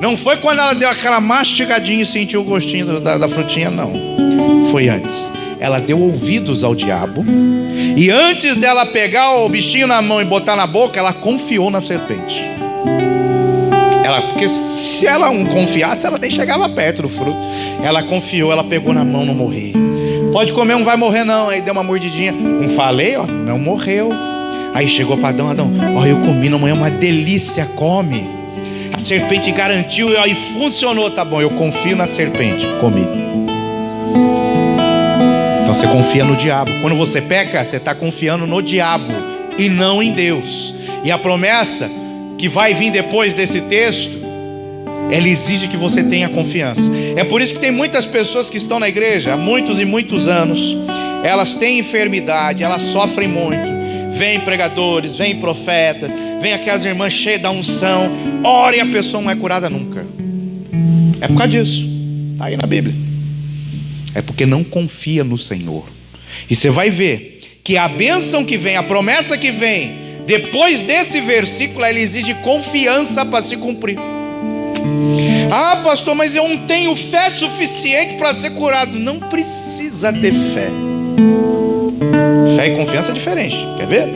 não foi quando ela deu aquela mastigadinha e sentiu o gostinho da frutinha, não. Foi antes. Ela deu ouvidos ao diabo, e antes dela pegar o bichinho na mão e botar na boca, ela confiou na serpente. Porque se ela não confiasse, ela nem chegava perto do fruto. Ela confiou, ela pegou na mão, não morria. Pode comer, não vai morrer não. Aí deu uma mordidinha, não falei, ó, não morreu. Aí chegou para Adão: Adão, ó, eu comi, amanhã é uma delícia, come. A serpente garantiu e funcionou. Tá bom, eu confio na serpente, comi. Então você confia no diabo. Quando você peca, você está confiando no diabo e não em Deus. E a promessa que vai vir depois desse texto ela exige que você tenha confiança. É por isso que tem muitas pessoas que estão na igreja há muitos e muitos anos, elas têm enfermidade, elas sofrem muito. Vem pregadores, vem profetas, vem aquelas irmãs cheias da unção, ora e a pessoa não é curada nunca. É por causa disso, está aí na Bíblia. É porque não confia no Senhor. E você vai ver que a bênção que vem, a promessa que vem depois desse versículo, ela exige confiança para se cumprir. Ah, pastor, mas eu não tenho fé suficiente para ser curado. Não precisa ter fé. Fé e confiança é diferente. Quer ver?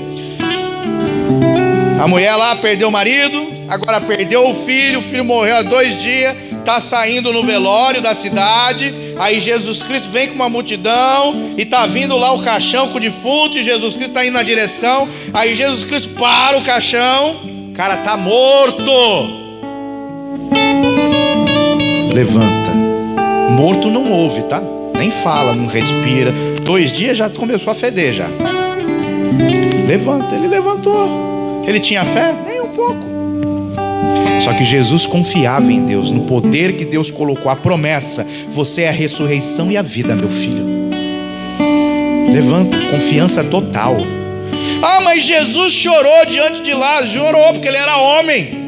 A mulher lá perdeu o marido, agora perdeu o filho morreu há 2 dias, está saindo no velório da cidade. Aí Jesus Cristo vem com uma multidão e está vindo lá o caixão com o defunto, e Jesus Cristo está indo na direção. Aí Jesus Cristo para o caixão, o cara está morto. Levanta. Morto não ouve, tá? Nem fala, não respira. 2 dias já começou a feder já. Levanta, ele levantou. Ele tinha fé? Nem um pouco. Só que Jesus confiava em Deus, no poder que Deus colocou, a promessa: você é a ressurreição e a vida, meu filho. Levanta, confiança total. Ah, mas Jesus chorou diante de Lázaro. Chorou porque ele era homem.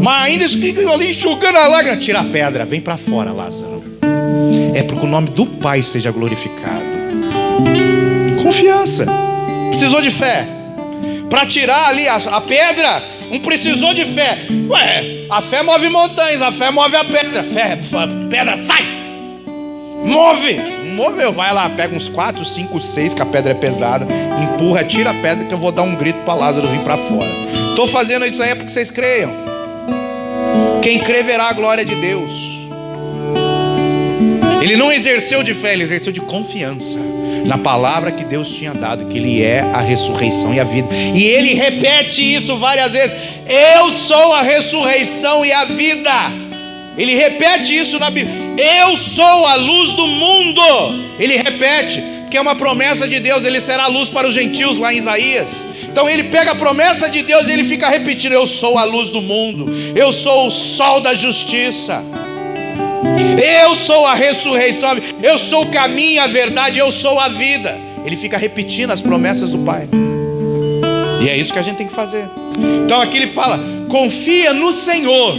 Mas ainda fica ali enxugando a lágrima. Tira a pedra, vem para fora, Lázaro. É para que o nome do Pai seja glorificado. Confiança. Precisou de fé para tirar ali a pedra. Não precisou de fé. Ué, a fé move montanhas, a fé move a pedra. Pedra sai. Move. Moveu, vai lá, pega uns 4, 5, 6, que a pedra é pesada, empurra, tira a pedra, que eu vou dar um grito para Lázaro vir para fora. Estou fazendo isso aí é porque vocês creiam. Quem crê verá a glória de Deus. Ele não exerceu de fé, ele exerceu de confiança na palavra que Deus tinha dado, que Ele é a ressurreição e a vida. E ele repete isso várias vezes: eu sou a ressurreição e a vida. Ele repete isso na Bíblia: eu sou a luz do mundo. Ele repete, porque é uma promessa de Deus. Ele será a luz para os gentios, lá em Isaías. Então ele pega a promessa de Deus e ele fica repetindo: eu sou a luz do mundo, eu sou o sol da justiça, eu sou a ressurreição, eu sou o caminho, a verdade, eu sou a vida. Ele fica repetindo as promessas do Pai. E é isso que a gente tem que fazer. Então aqui ele fala: confia no Senhor.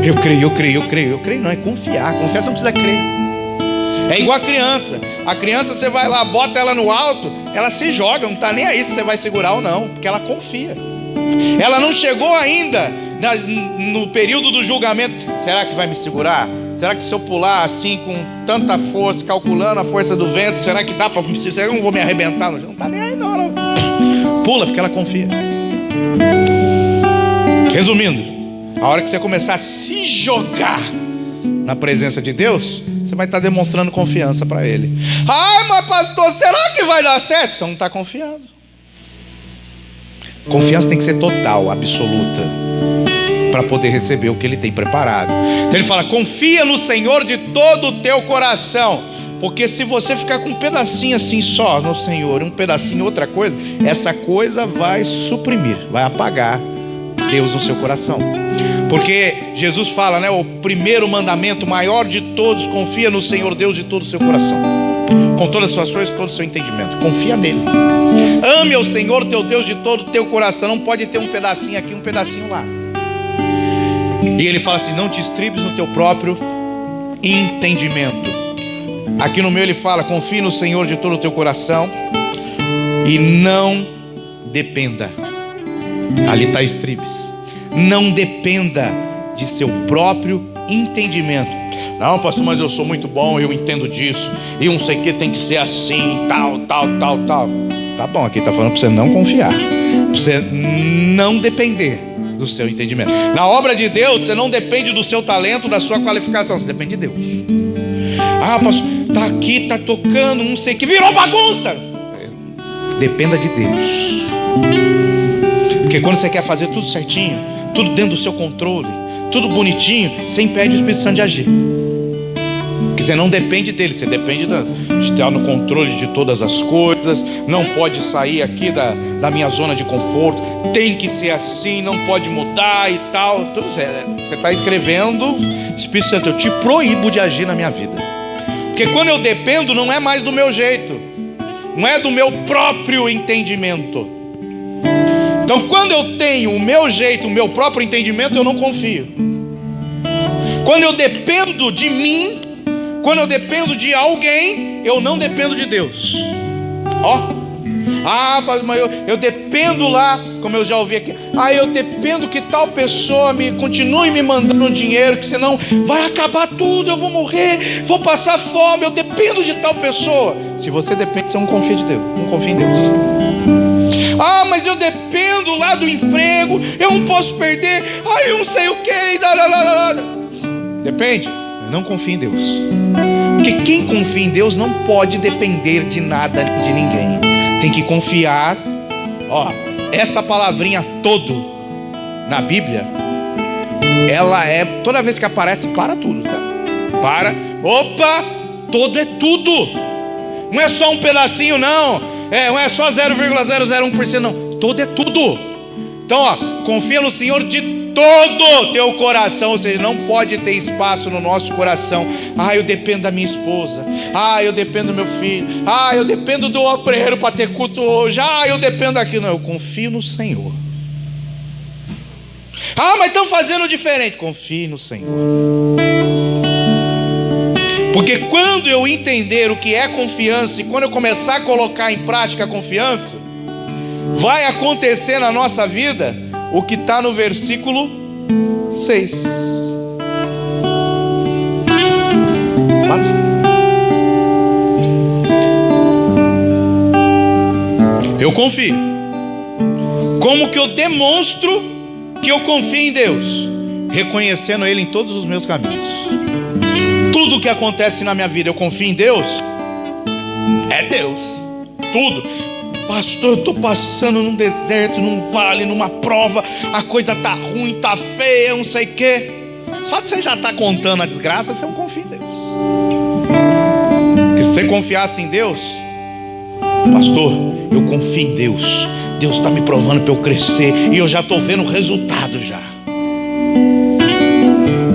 Eu creio. Não é confiar. Confiar você não precisa crer. É igual a criança. A criança, você vai lá, bota ela no alto, ela se joga, não está nem aí se você vai segurar ou não, porque ela confia. Ela não chegou ainda no período do julgamento. Será que vai me segurar? Será que se eu pular assim com tanta força, calculando a força do vento, será que dá para me segurar? Será que eu não vou me arrebentar? Não está nem aí não. Ela pula porque ela confia. Resumindo, a hora que você começar a se jogar na presença de Deus, você vai estar demonstrando confiança para Ele. Ah, mas pastor, será que vai dar certo? Você não está confiando. Confiança tem que ser total, absoluta, para poder receber o que Ele tem preparado. Então ele fala: confia no Senhor de todo o teu coração. Porque se você ficar com um pedacinho assim só no Senhor, um pedacinho outra coisa, essa coisa vai suprimir, vai apagar Deus no seu coração. Porque Jesus fala, né, o primeiro mandamento, maior de todos: confia no Senhor Deus de todo o seu coração, com todas as suas forças, todo o seu entendimento. Confia nele. Ame ao Senhor teu Deus de todo o teu coração. Não pode ter um pedacinho aqui, um pedacinho lá. E ele fala assim: não te estribes no teu próprio entendimento. Aqui no meu ele fala: confie no Senhor de todo o teu coração e não dependa. Ali está estribes. Não dependa de seu próprio entendimento. Não, pastor, mas eu sou muito bom, eu entendo disso, e não sei o que tem que ser assim, tal. Tá bom, aqui está falando para você não confiar, para você não depender do seu entendimento. Na obra de Deus, você não depende do seu talento, da sua qualificação, você depende de Deus. Ah, pastor, tá aqui, tá tocando, não sei o que, virou bagunça. Dependa de Deus. Porque quando você quer fazer tudo certinho, tudo dentro do seu controle, tudo bonitinho, você impede o Espírito Santo de agir. Porque Porque você não depende dele, você depende de estar no controle de todas as coisas. Não pode sair aqui da minha zona de conforto. Tem que ser assim, não pode mudar e tal. Você está escrevendo, Espírito Santo, eu te proíbo de agir na minha vida. Porque quando eu dependo, não é mais do meu jeito, não é do meu próprio entendimento. Então quando eu tenho o meu jeito, o meu próprio entendimento, eu não confio. Quando eu dependo de mim, quando eu dependo de alguém, eu não dependo de Deus. Mas eu dependo lá, como eu já ouvi aqui. Eu dependo que tal pessoa continue me mandando dinheiro, que senão vai acabar tudo, eu vou morrer, vou passar fome. Eu dependo de tal pessoa. Se você depende, você não confia de Deus, não confia em Deus. Mas eu dependo lá do emprego, eu não posso perder. Eu não sei o que. Depende, não confia em Deus. Porque quem confia em Deus não pode depender de nada, de ninguém. Tem que confiar. Essa palavrinha todo na Bíblia, ela é, toda vez que aparece, para tudo, tá? Todo é tudo. Não é só um pedacinho, não. Não é só 0,001%, não. Todo é tudo. Então, confia no Senhor de todo o teu coração. Ou seja, não pode ter espaço no nosso coração. Eu dependo da minha esposa. Eu dependo do meu filho. Eu dependo do obreiro para ter culto hoje. Eu dependo daquilo. Não, eu confio no Senhor. Mas estão fazendo diferente. Confie no Senhor. Porque quando eu entender o que é confiança e quando eu começar a colocar em prática a confiança, vai acontecer na nossa vida o que está no versículo 6. Passa. Eu confio. Como que eu demonstro que eu confio em Deus? Reconhecendo Ele em todos os meus caminhos. Tudo que acontece na minha vida, eu confio em Deus? É Deus. Tudo. Pastor, eu estou passando num deserto, num vale, numa prova, a coisa está ruim, está feia, não sei o quê. Só de você já estar contando a desgraça, você não confia em Deus. Porque se você confiasse em Deus, pastor, eu confio em Deus. Deus está me provando para eu crescer e eu já estou vendo o resultado já.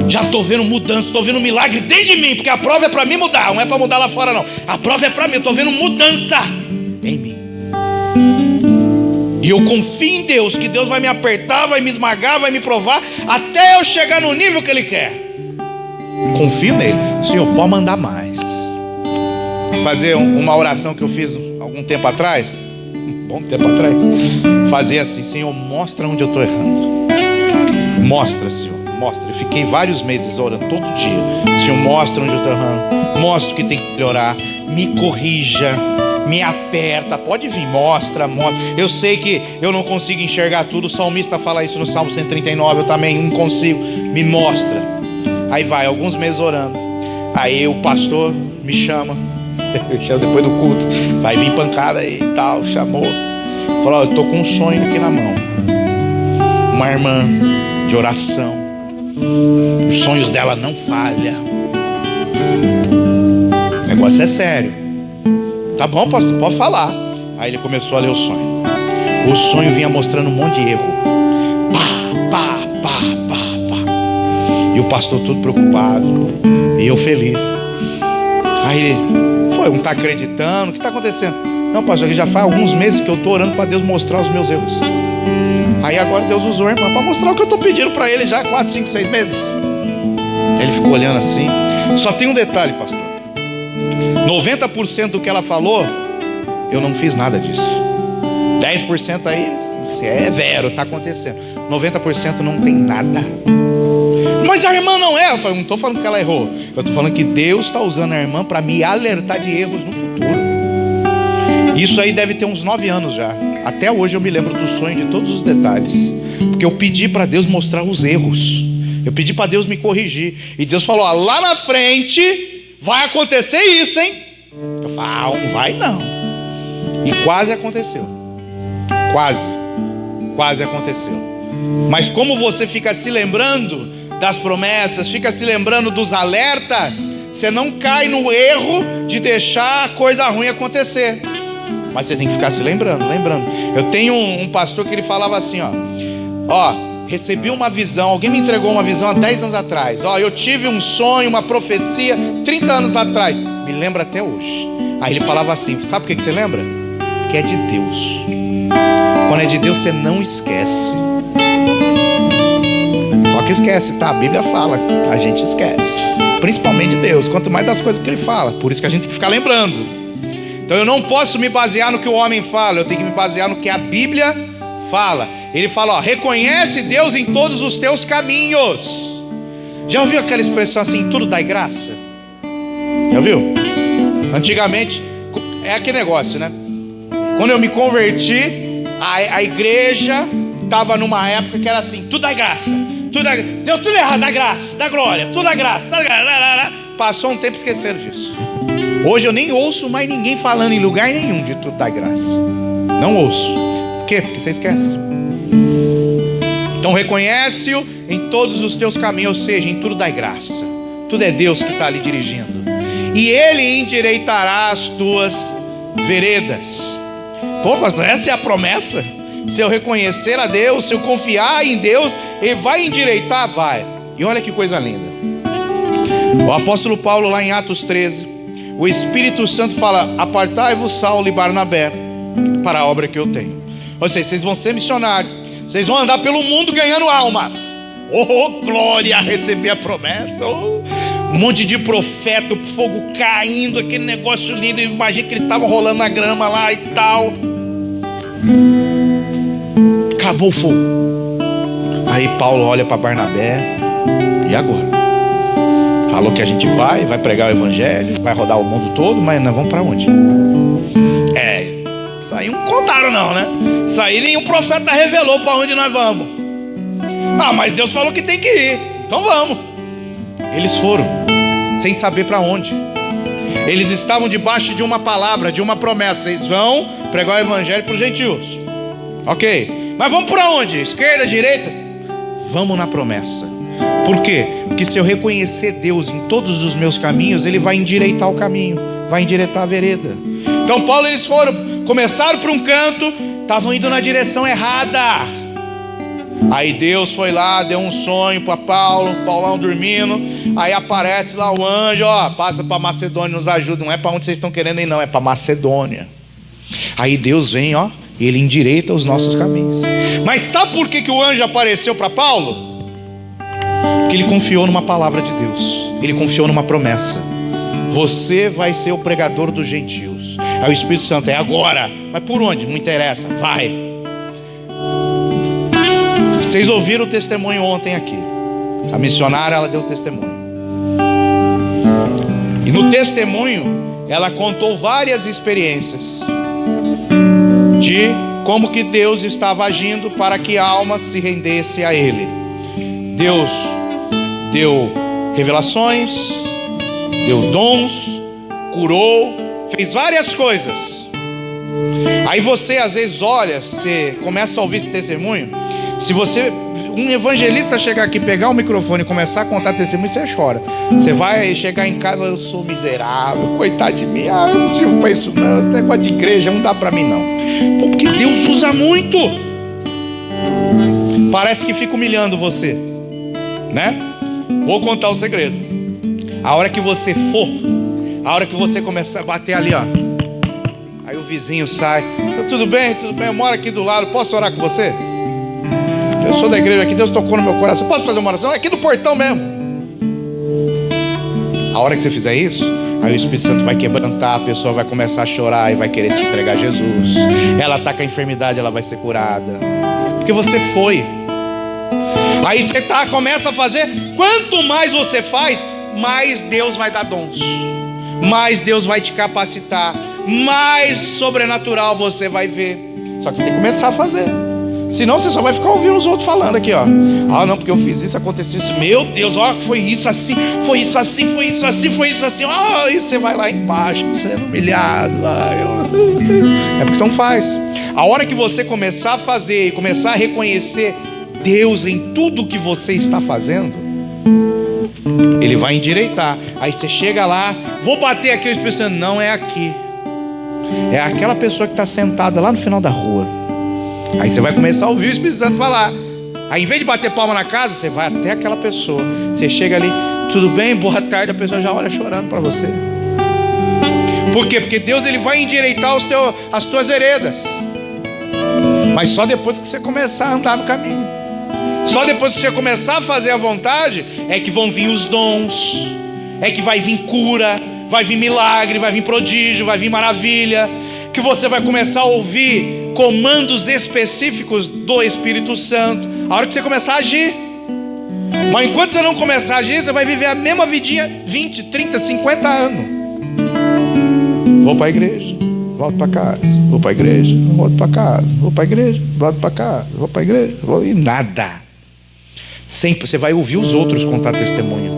Já estou vendo mudança, estou vendo milagre dentro de mim, porque a prova é para mim mudar, não é para mudar lá fora não. A prova é para mim, eu estou vendo mudança em mim. E eu confio em Deus, que Deus vai me apertar, vai me esmagar, vai me provar, até eu chegar no nível que Ele quer. Confio nele. Senhor, pode mandar mais. Fazer uma oração que eu fiz algum tempo atrás, bom tempo atrás. Fazer assim: Senhor, mostra onde eu estou errando. Mostra, Senhor, mostra. Eu fiquei vários meses orando todo dia. Senhor, mostra onde eu estou errando. Mostra o que tem que melhorar. Me corrija, me aperta, pode vir, mostra. Eu sei que eu não consigo enxergar tudo. O salmista fala isso no Salmo 139. Eu também não consigo. Me mostra. Aí vai, alguns meses orando. Aí o pastor me chama. Eu chamo depois do culto. Vai vir pancada aí e tal. Chamou. Falou: eu tô com um sonho aqui na mão. Uma irmã de oração. Os sonhos dela não falham. O negócio é sério. Tá bom, pastor, pode falar. Aí ele começou a ler o sonho. O sonho vinha mostrando um monte de erro. Pá. E o pastor todo preocupado. E eu feliz. Aí ele: foi, não está acreditando, o que está acontecendo? Não, pastor, já faz alguns meses que eu estou orando para Deus mostrar os meus erros. Aí agora Deus usou a irmã para mostrar o que eu estou pedindo para ele já há 4, 5, 6 meses. Ele ficou olhando assim. Só tem um detalhe, pastor: 90% do que ela falou, eu não fiz nada disso. 10% aí é vero, está acontecendo. 90% não tem nada. Mas a irmã não é. Eu não estou falando que ela errou. Eu estou falando que Deus está usando a irmã para me alertar de erros no futuro. Isso aí deve ter uns 9 anos já. Até hoje eu me lembro do sonho, de todos os detalhes. Porque eu pedi para Deus mostrar os erros. Eu pedi para Deus me corrigir. E Deus falou: lá na frente vai acontecer isso, hein? Eu falei: não vai não. E quase aconteceu. Quase aconteceu. Mas como você fica se lembrando das promessas, fica se lembrando dos alertas, Você não cai no erro de deixar a coisa ruim acontecer. Mas você tem que ficar se lembrando. Eu tenho um pastor que ele falava assim, recebi uma visão, alguém me entregou uma visão há 10 anos atrás. Eu tive um sonho, uma profecia 30 anos atrás. Me lembra até hoje. Aí ele falava assim, sabe por que você lembra? Que é de Deus. Quando é de Deus, você não esquece. Só que esquece, tá? A Bíblia fala, a gente esquece. Principalmente de Deus, quanto mais das coisas que Ele fala. Por isso que a gente tem que ficar lembrando. Então eu não posso me basear no que o homem fala, eu tenho que me basear no que a Bíblia fala. Ele fala, reconhece Deus em todos os teus caminhos. Já ouviu aquela expressão assim, tudo dai graça? Já ouviu? Antigamente, é aquele negócio, né? Quando eu me converti, a igreja estava numa época que era assim, tudo dá graça, deu tudo errado, dá graça, dá glória, tudo dá graça, Passou um tempo e esqueceram disso. Hoje eu nem ouço mais ninguém falando em lugar nenhum de tudo dá graça. Não ouço. Por quê? Porque você esquece. Então reconhece-o em todos os teus caminhos, ou seja, em tudo dá graça. Tudo é Deus que está ali dirigindo. E Ele endireitará as tuas veredas. Pô, pastor, essa é a promessa? Se eu reconhecer a Deus, se eu confiar em Deus, Ele vai endireitar? Vai. E olha que coisa linda. O apóstolo Paulo lá em Atos 13, o Espírito Santo fala, apartai-vos Saulo e Barnabé para a obra que eu tenho. Ou seja, vocês vão ser missionários, vocês vão andar pelo mundo ganhando almas. Oh, glória, receber a promessa. Um monte de profeta, o fogo caindo, aquele negócio lindo. Imagina que eles estavam rolando na grama lá e tal. Acabou o fogo. Aí Paulo olha para Barnabé. E agora? Falou que a gente vai pregar o evangelho, vai rodar o mundo todo, mas nós vamos para onde? Isso aí não contaram não, né? Isso aí nenhum profeta revelou para onde nós vamos. Mas Deus falou que tem que ir, então vamos. Eles foram, sem saber para onde. Eles estavam debaixo de uma palavra, de uma promessa. Vocês vão pregar o evangelho para os gentios. Ok, mas vamos para onde? Esquerda, direita? Vamos na promessa. Por quê? Porque se eu reconhecer Deus em todos os meus caminhos, Ele vai endireitar o caminho, vai endireitar a vereda. Então Paulo, eles começaram por um canto, estavam indo na direção errada. Aí Deus foi lá, deu um sonho para Paulo, Paulão dormindo. Aí aparece lá o anjo, passa para Macedônia, nos ajuda. Não é para onde vocês estão querendo ir não, é para Macedônia. Aí Deus vem, e Ele endireita os nossos caminhos. Mas sabe por que o anjo apareceu para Paulo? Porque ele confiou numa palavra de Deus. Ele confiou numa promessa. Você vai ser o pregador dos gentios. Aí o Espírito Santo, é agora. Mas por onde? Não interessa, vai. Vocês ouviram o testemunho ontem aqui. A missionária, ela deu testemunho. E no testemunho, ela contou várias experiências de como que Deus estava agindo para que a alma se rendesse a Ele. Deus deu revelações, deu dons, curou, fez várias coisas. Aí você às vezes olha, você começa a ouvir esse testemunho. Se você, um evangelista chegar aqui, pegar o microfone e começar a contar testemunho, você chora. Você vai chegar em casa, eu sou miserável, coitado de mim, eu não sirvo para isso não, esse negócio de igreja não dá para mim não. Porque Deus usa muito. Parece que fica humilhando você, né? Vou contar o segredo. A hora que você for, a hora que você começar a bater ali, aí o vizinho sai, tudo bem, eu moro aqui do lado, posso orar com você? Eu sou da igreja aqui, Deus tocou no meu coração, posso fazer uma oração? É aqui no portão mesmo. A hora que você fizer isso, aí o Espírito Santo vai quebrantar, a pessoa vai começar a chorar e vai querer se entregar a Jesus. Ela está com a enfermidade, ela vai ser curada, porque você foi. Aí você começa a fazer. Quanto mais você faz, mais Deus vai dar dons, mais Deus vai te capacitar, mais sobrenatural você vai ver. Só que você tem que começar a fazer. Senão você só vai ficar ouvindo os outros falando aqui, não, porque eu fiz isso, aconteceu isso. Meu Deus, foi isso assim, foi isso assim, foi isso assim, foi isso assim. E você vai lá embaixo, sendo humilhado. É porque você não faz. A hora que você começar a fazer e começar a reconhecer Deus em tudo que você está fazendo, Ele vai endireitar. Aí você chega lá, vou bater aqui, o Espírito Santo, não é aqui. É aquela pessoa que está sentada lá no final da rua. Aí você vai começar a ouvir o Espírito Santo falar. Aí em vez de bater palma na casa, você vai até aquela pessoa. Você chega ali, tudo bem? Boa tarde. A pessoa já olha chorando para você. Por quê? Porque Deus ele vai endireitar as tuas veredas. Mas só depois que você começar a andar no caminho. Só depois que você começar a fazer a vontade é que vão vir os dons, é que vai vir cura, vai vir milagre, vai vir prodígio, vai vir maravilha, que você vai começar a ouvir comandos específicos do Espírito Santo. A hora que você começar a agir. Mas enquanto você não começar a agir, você vai viver a mesma vidinha 20, 30, 50 anos. Vou para a igreja, volto para casa. Vou para a igreja, volto para casa. Vou para a igreja, volto para casa. Vou para a igreja, e nada. Sempre você vai ouvir os outros contar testemunho.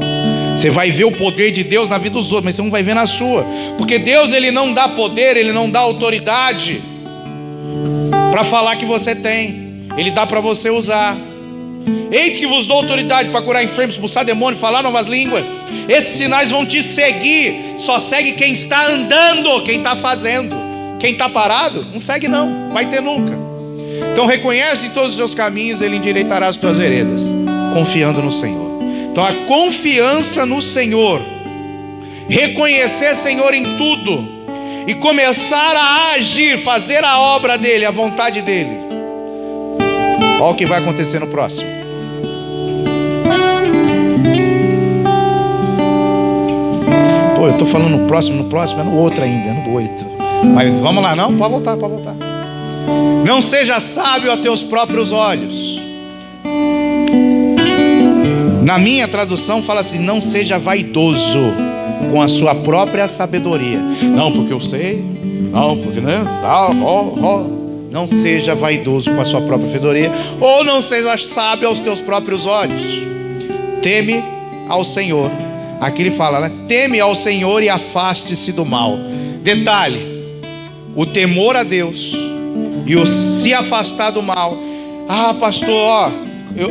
Você vai ver o poder de Deus na vida dos outros, mas você não vai ver na sua. Porque Deus ele não dá poder, ele não dá autoridade para falar que você tem. Ele dá para você usar. Eis que vos dou autoridade para curar enfermos, expulsar demônios, falar novas línguas. Esses sinais vão te seguir. Só segue quem está andando, quem está fazendo. Quem está parado, não segue não, vai ter nunca. Então reconhece em todos os seus caminhos, ele endireitará as tuas veredas, confiando no Senhor. Então a confiança no Senhor, reconhecer Senhor em tudo e começar a agir, fazer a obra dele, a vontade dele. Olha o que vai acontecer no próximo. Pô, eu estou falando no próximo, é no outro ainda, é no 8. Mas vamos lá, não? Pode voltar. Não seja sábio a teus próprios olhos. Na minha tradução fala assim: não seja vaidoso com a sua própria sabedoria. Não, porque eu sei. Não, porque né? Não seja vaidoso com a sua própria sabedoria. Ou não seja sábio aos teus próprios olhos. Teme ao Senhor. Aqui ele fala, né? Teme ao Senhor e afaste-se do mal. Detalhe: o temor a Deus e o se afastar do mal. Ah, pastor, ó,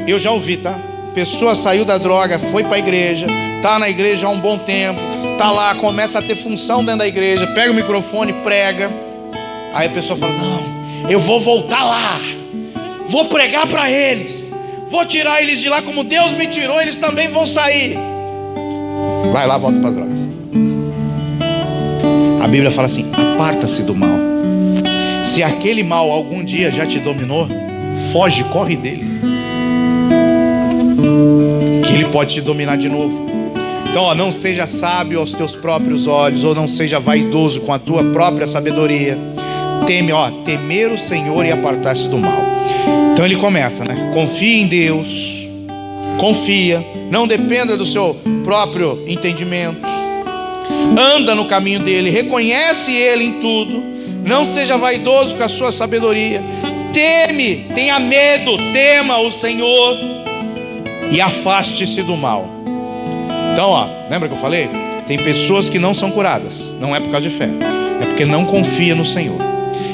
eu já ouvi, tá? Pessoa saiu da droga, foi para a igreja, tá na igreja há um bom tempo, tá lá, começa a ter função dentro da igreja, pega o microfone, prega. Aí a pessoa fala: não, eu vou voltar lá, vou pregar para eles, vou tirar eles de lá como Deus me tirou, eles também vão sair. Vai lá, volta para as drogas. A Bíblia fala assim: aparta-se do mal. Se aquele mal algum dia já te dominou, foge, corre dele, que ele pode te dominar de novo. Então, ó, não seja sábio aos teus próprios olhos, ou não seja vaidoso com a tua própria sabedoria. Temer o Senhor e apartar-se do mal. Então ele começa, né? Confia em Deus, confia, não dependa do seu próprio entendimento, anda no caminho dele, reconhece ele em tudo, não seja vaidoso com a sua sabedoria, tenha medo, tema o Senhor e afaste-se do mal. Então, ó, lembra que eu falei? Tem pessoas que não são curadas, não é por causa de fé, é porque não confia no Senhor,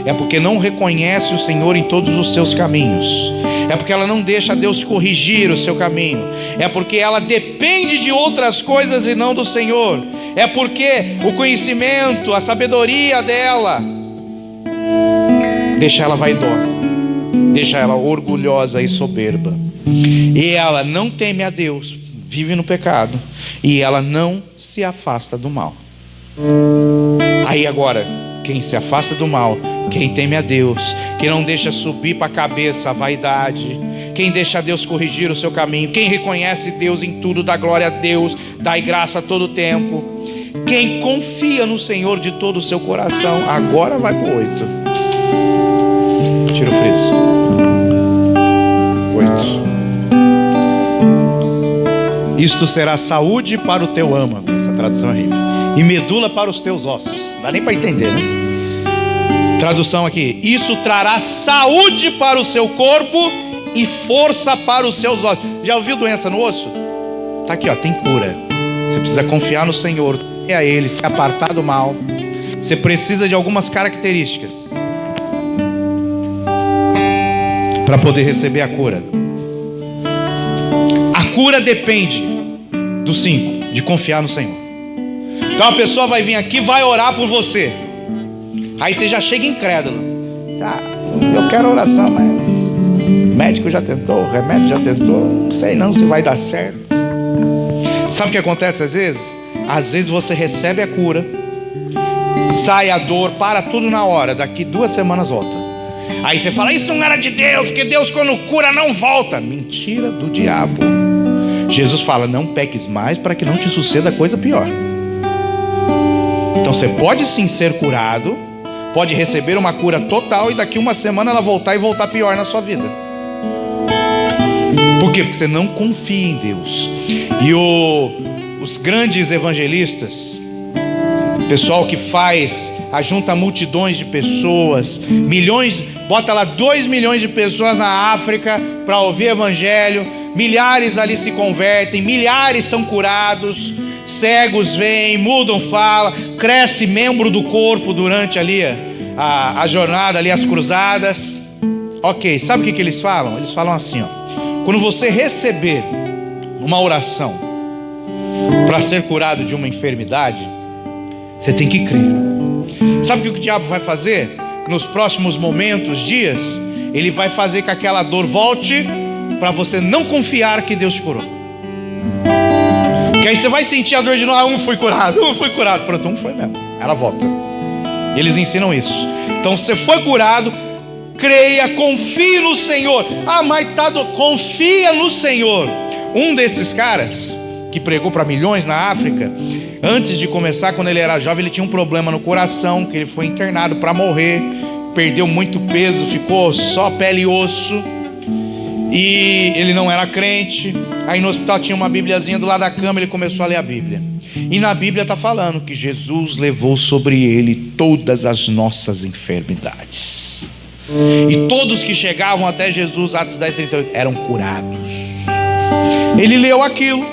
é porque não reconhece o Senhor em todos os seus caminhos, é porque ela não deixa Deus corrigir o seu caminho, é porque ela depende de outras coisas e não do Senhor, é porque o conhecimento, a sabedoria dela deixa ela vaidosa, deixa ela orgulhosa e soberba, e ela não teme a Deus, vive no pecado, e ela não se afasta do mal. Aí agora, quem se afasta do mal, quem teme a Deus, quem não deixa subir para a cabeça a vaidade, quem deixa Deus corrigir o seu caminho, quem reconhece Deus em tudo, dá glória a Deus, dá graça a todo tempo, quem confia no Senhor de todo o seu coração. Agora vai para o 8. Tira o friso. 8. Isto será saúde para o teu âmago. Essa tradução é horrível. E medula para os teus ossos. Não dá nem para entender, né? Tradução aqui: isso trará saúde para o seu corpo e força para os seus ossos. Já ouviu doença no osso? Tá aqui, ó, tem cura. Você precisa confiar no Senhor, a Ele, se apartar do mal. Você precisa de algumas características para poder receber a cura. A cura depende do 5, de confiar no Senhor. Então a pessoa vai vir aqui, vai orar por você. Aí você já chega incrédulo. Tá, eu quero oração, mas o médico já tentou, o remédio já tentou, não sei não se vai dar certo. Sabe o que acontece às vezes? Às vezes você recebe a cura, sai a dor, para tudo na hora, daqui 2 semanas volta. Aí você fala, isso não era de Deus, porque Deus quando cura não volta. Mentira do diabo. Jesus fala, não peques mais para que não te suceda coisa pior. Então você pode sim ser curado, pode receber uma cura total e daqui 1 semana ela voltar e voltar pior na sua vida. Por quê? Porque você não confia em Deus. E os grandes evangelistas, pessoal que ajunta multidões de pessoas, milhões, bota lá 2 milhões de pessoas na África para ouvir evangelho, milhares ali se convertem, milhares são curados, cegos vêm, mudam fala, cresce membro do corpo durante ali a jornada, ali as cruzadas. Ok, sabe o que eles falam? Eles falam assim, ó, quando você receber uma oração para ser curado de uma enfermidade, você tem que crer. Sabe o que o diabo vai fazer? Nos próximos momentos, dias, ele vai fazer que aquela dor volte para você não confiar que Deus te curou. Que aí você vai sentir a dor de novo. Um foi curado. Pronto, um foi mesmo. Ela volta. Eles ensinam isso. Então você foi curado, creia, confie no Senhor. Ah, mas confia no Senhor. Um desses caras que pregou para milhões na África, antes de começar, quando ele era jovem, ele tinha um problema no coração, que ele foi internado para morrer, perdeu muito peso, ficou só pele e osso, e ele não era crente. Aí no hospital tinha uma bibliazinha do lado da cama, ele começou a ler a Bíblia, e na Bíblia está falando que Jesus levou sobre ele todas as nossas enfermidades, e todos que chegavam até Jesus, Atos 10:38, eram curados. Ele leu aquilo.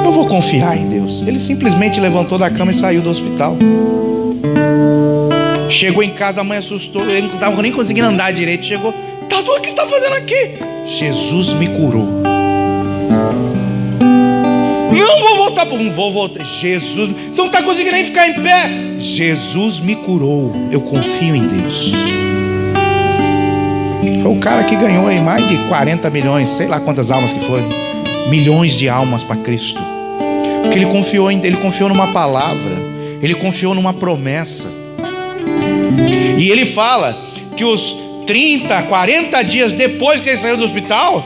Eu vou confiar em Deus. Ele simplesmente levantou da cama e saiu do hospital. Chegou em casa, a mãe assustou, ele não estava nem conseguindo andar direito. Chegou, o que você está fazendo aqui? Jesus me curou. Não vou voltar para vou voltar. Jesus, você não está conseguindo nem ficar em pé. Jesus me curou. Eu confio em Deus. Foi o cara que ganhou aí mais de 40 milhões, sei lá quantas almas que foram, milhões de almas para Cristo. Porque ele confiou numa palavra, ele confiou numa promessa. E ele fala que os 30, 40 dias depois que ele saiu do hospital,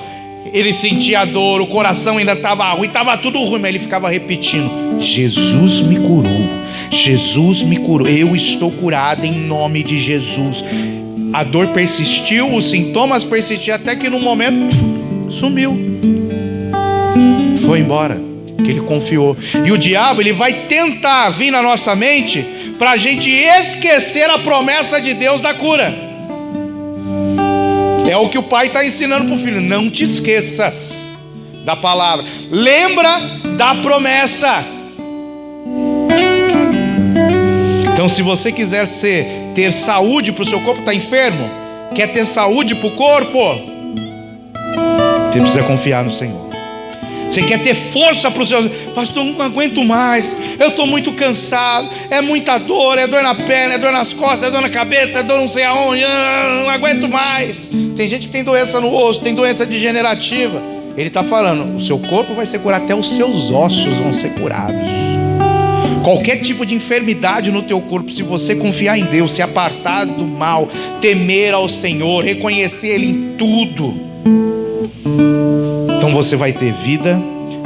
ele sentia dor, o coração ainda estava ruim, estava tudo ruim, mas ele ficava repetindo, Jesus me curou, Jesus me curou, eu estou curado em nome de Jesus. A dor persistiu, os sintomas persistiam, até que num momento sumiu, foi embora, que ele confiou. E o diabo, ele vai tentar vir na nossa mente para a gente esquecer a promessa de Deus da cura. É o que o pai está ensinando para o filho, não te esqueças da palavra, lembra da promessa. Então se você quiser ter saúde para o seu corpo, está enfermo, quer ter saúde para o corpo, você precisa confiar no Senhor. Você quer ter força para os seus... Pastor, eu não aguento mais, eu estou muito cansado, é muita dor, é dor na perna, é dor nas costas, é dor na cabeça, é dor não sei aonde, não aguento mais. Tem gente que tem doença no osso, tem doença degenerativa. Ele está falando, o seu corpo vai ser curado, até os seus ossos vão ser curados. Qualquer tipo de enfermidade no teu corpo, se você confiar em Deus, se apartar do mal, temer ao Senhor, reconhecer Ele em tudo, então você vai ter vida,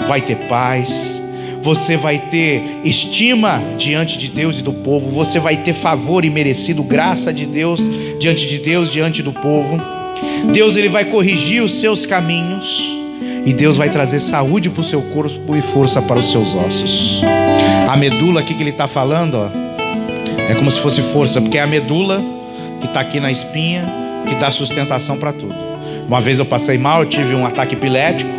vai ter paz, você vai ter estima diante de Deus e do povo, você vai ter favor imerecido, graça de Deus, diante do povo. Deus, Ele vai corrigir os seus caminhos, e Deus vai trazer saúde para o seu corpo e força para os seus ossos. A medula aqui que ele está falando, ó, é como se fosse força, porque é a medula que está aqui na espinha que dá sustentação para tudo. Uma vez eu passei mal, eu tive um ataque epilético,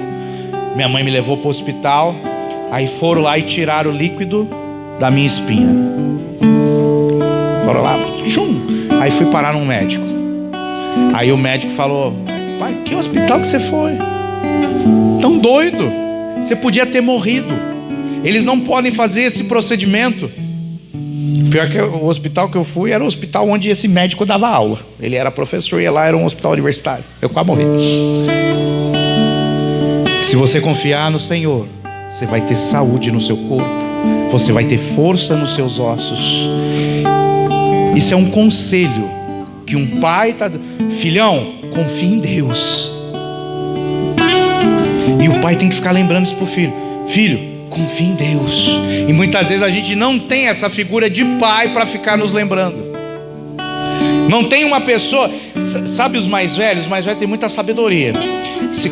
minha mãe me levou para o hospital, aí foram lá e tiraram o líquido da minha espinha. Foram lá, tchum, aí fui parar num médico. Aí o médico falou, pai, que hospital que você foi? Tão doido. Você podia ter morrido. Eles não podem fazer esse procedimento. Pior que o hospital que eu fui era o hospital onde esse médico dava aula. Ele era professor e lá era um hospital universitário. Eu quase morri. Se você confiar no Senhor, você vai ter saúde no seu corpo, você vai ter força nos seus ossos. Isso é um conselho que um pai está dando. Filhão, confia em Deus. E o pai tem que ficar lembrando isso para o filho. Filho, confia em Deus. E muitas vezes a gente não tem essa figura de pai para ficar nos lembrando. Não tem uma pessoa. Sabe os mais velhos? Os mais velhos têm muita sabedoria.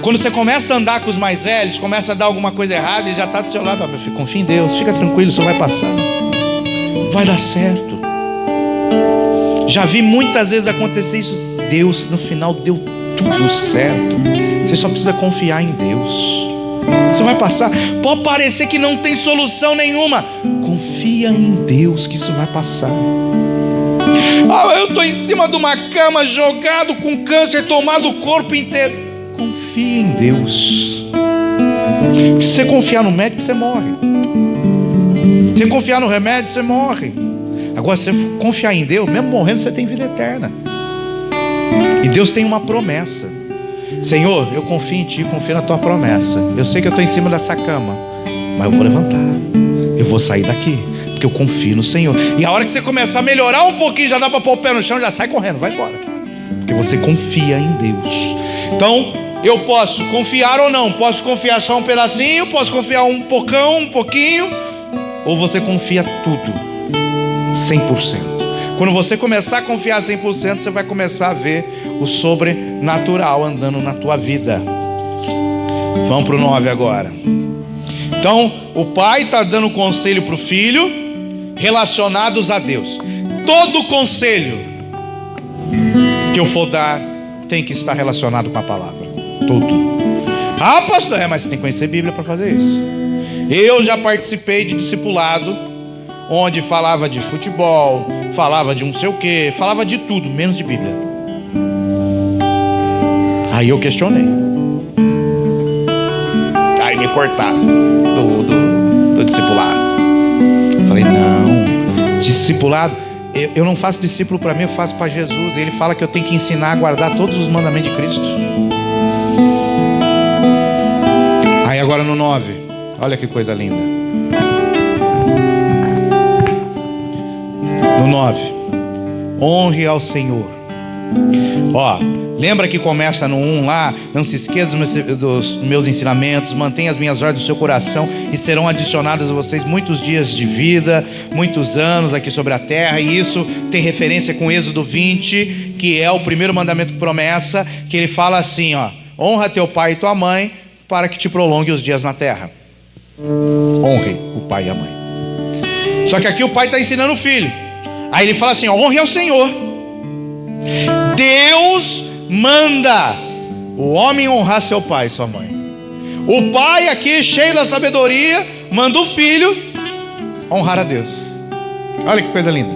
Quando você começa a andar com os mais velhos, começa a dar alguma coisa errada, ele já está do seu lado. Meu filho, confia em Deus, fica tranquilo, isso vai passar, vai dar certo. Já vi muitas vezes acontecer isso. Deus no final deu tudo certo. Você só precisa confiar em Deus. Isso vai passar. Pode parecer que não tem solução nenhuma. Confia em Deus que isso vai passar. Eu estou em cima de uma cama, jogado com câncer, tomado o corpo inteiro. Confia em Deus. Porque se você confiar no médico, você morre. Se você confiar no remédio, você morre. Agora, se você confiar em Deus, mesmo morrendo, você tem vida eterna. E Deus tem uma promessa. Senhor, eu confio em Ti, confio na Tua promessa. Eu sei que eu estou em cima dessa cama, mas eu vou levantar. Eu vou sair daqui, porque eu confio no Senhor. E a hora que você começar a melhorar um pouquinho, já dá para pôr o pé no chão, já sai correndo, vai embora. Porque você confia em Deus. Então, eu posso confiar ou não. Posso confiar só um pedacinho, posso confiar um pouquinho. Ou você confia tudo, 100%. Quando você começar a confiar 100%, você vai começar a ver o sobrenatural andando na tua vida. Vamos para o 9 agora. Então, o pai está dando conselho para o filho relacionados a Deus. Todo conselho que eu for dar tem que estar relacionado com a palavra. Tudo. Ah, pastor, mas você tem que conhecer a Bíblia para fazer isso. Eu já participei de discipulado onde falava de futebol, falava de não sei o que, falava de tudo, menos de Bíblia. Aí eu questionei. Aí me cortaram do discipulado. Falei, não, discipulado, eu não faço discípulo para mim, eu faço para Jesus. Ele fala que eu tenho que ensinar a guardar todos os mandamentos de Cristo. Aí agora no 9, olha que coisa linda. No 9, honre ao Senhor. Lembra que começa no 1 lá? Não se esqueça dos meus ensinamentos, mantenha as minhas ordens no seu coração e serão adicionados a vocês muitos dias de vida, muitos anos aqui sobre a terra. E isso tem referência com Êxodo 20, que é o primeiro mandamento de promessa, que ele fala assim, honra teu pai e tua mãe para que te prolongue os dias na terra. Honre o pai e a mãe. Só que aqui o pai está ensinando o filho. Aí ele fala assim, honre ao Senhor. Deus manda o homem honrar seu pai e sua mãe. O pai aqui, cheio da sabedoria, manda o filho honrar a Deus. Olha que coisa linda.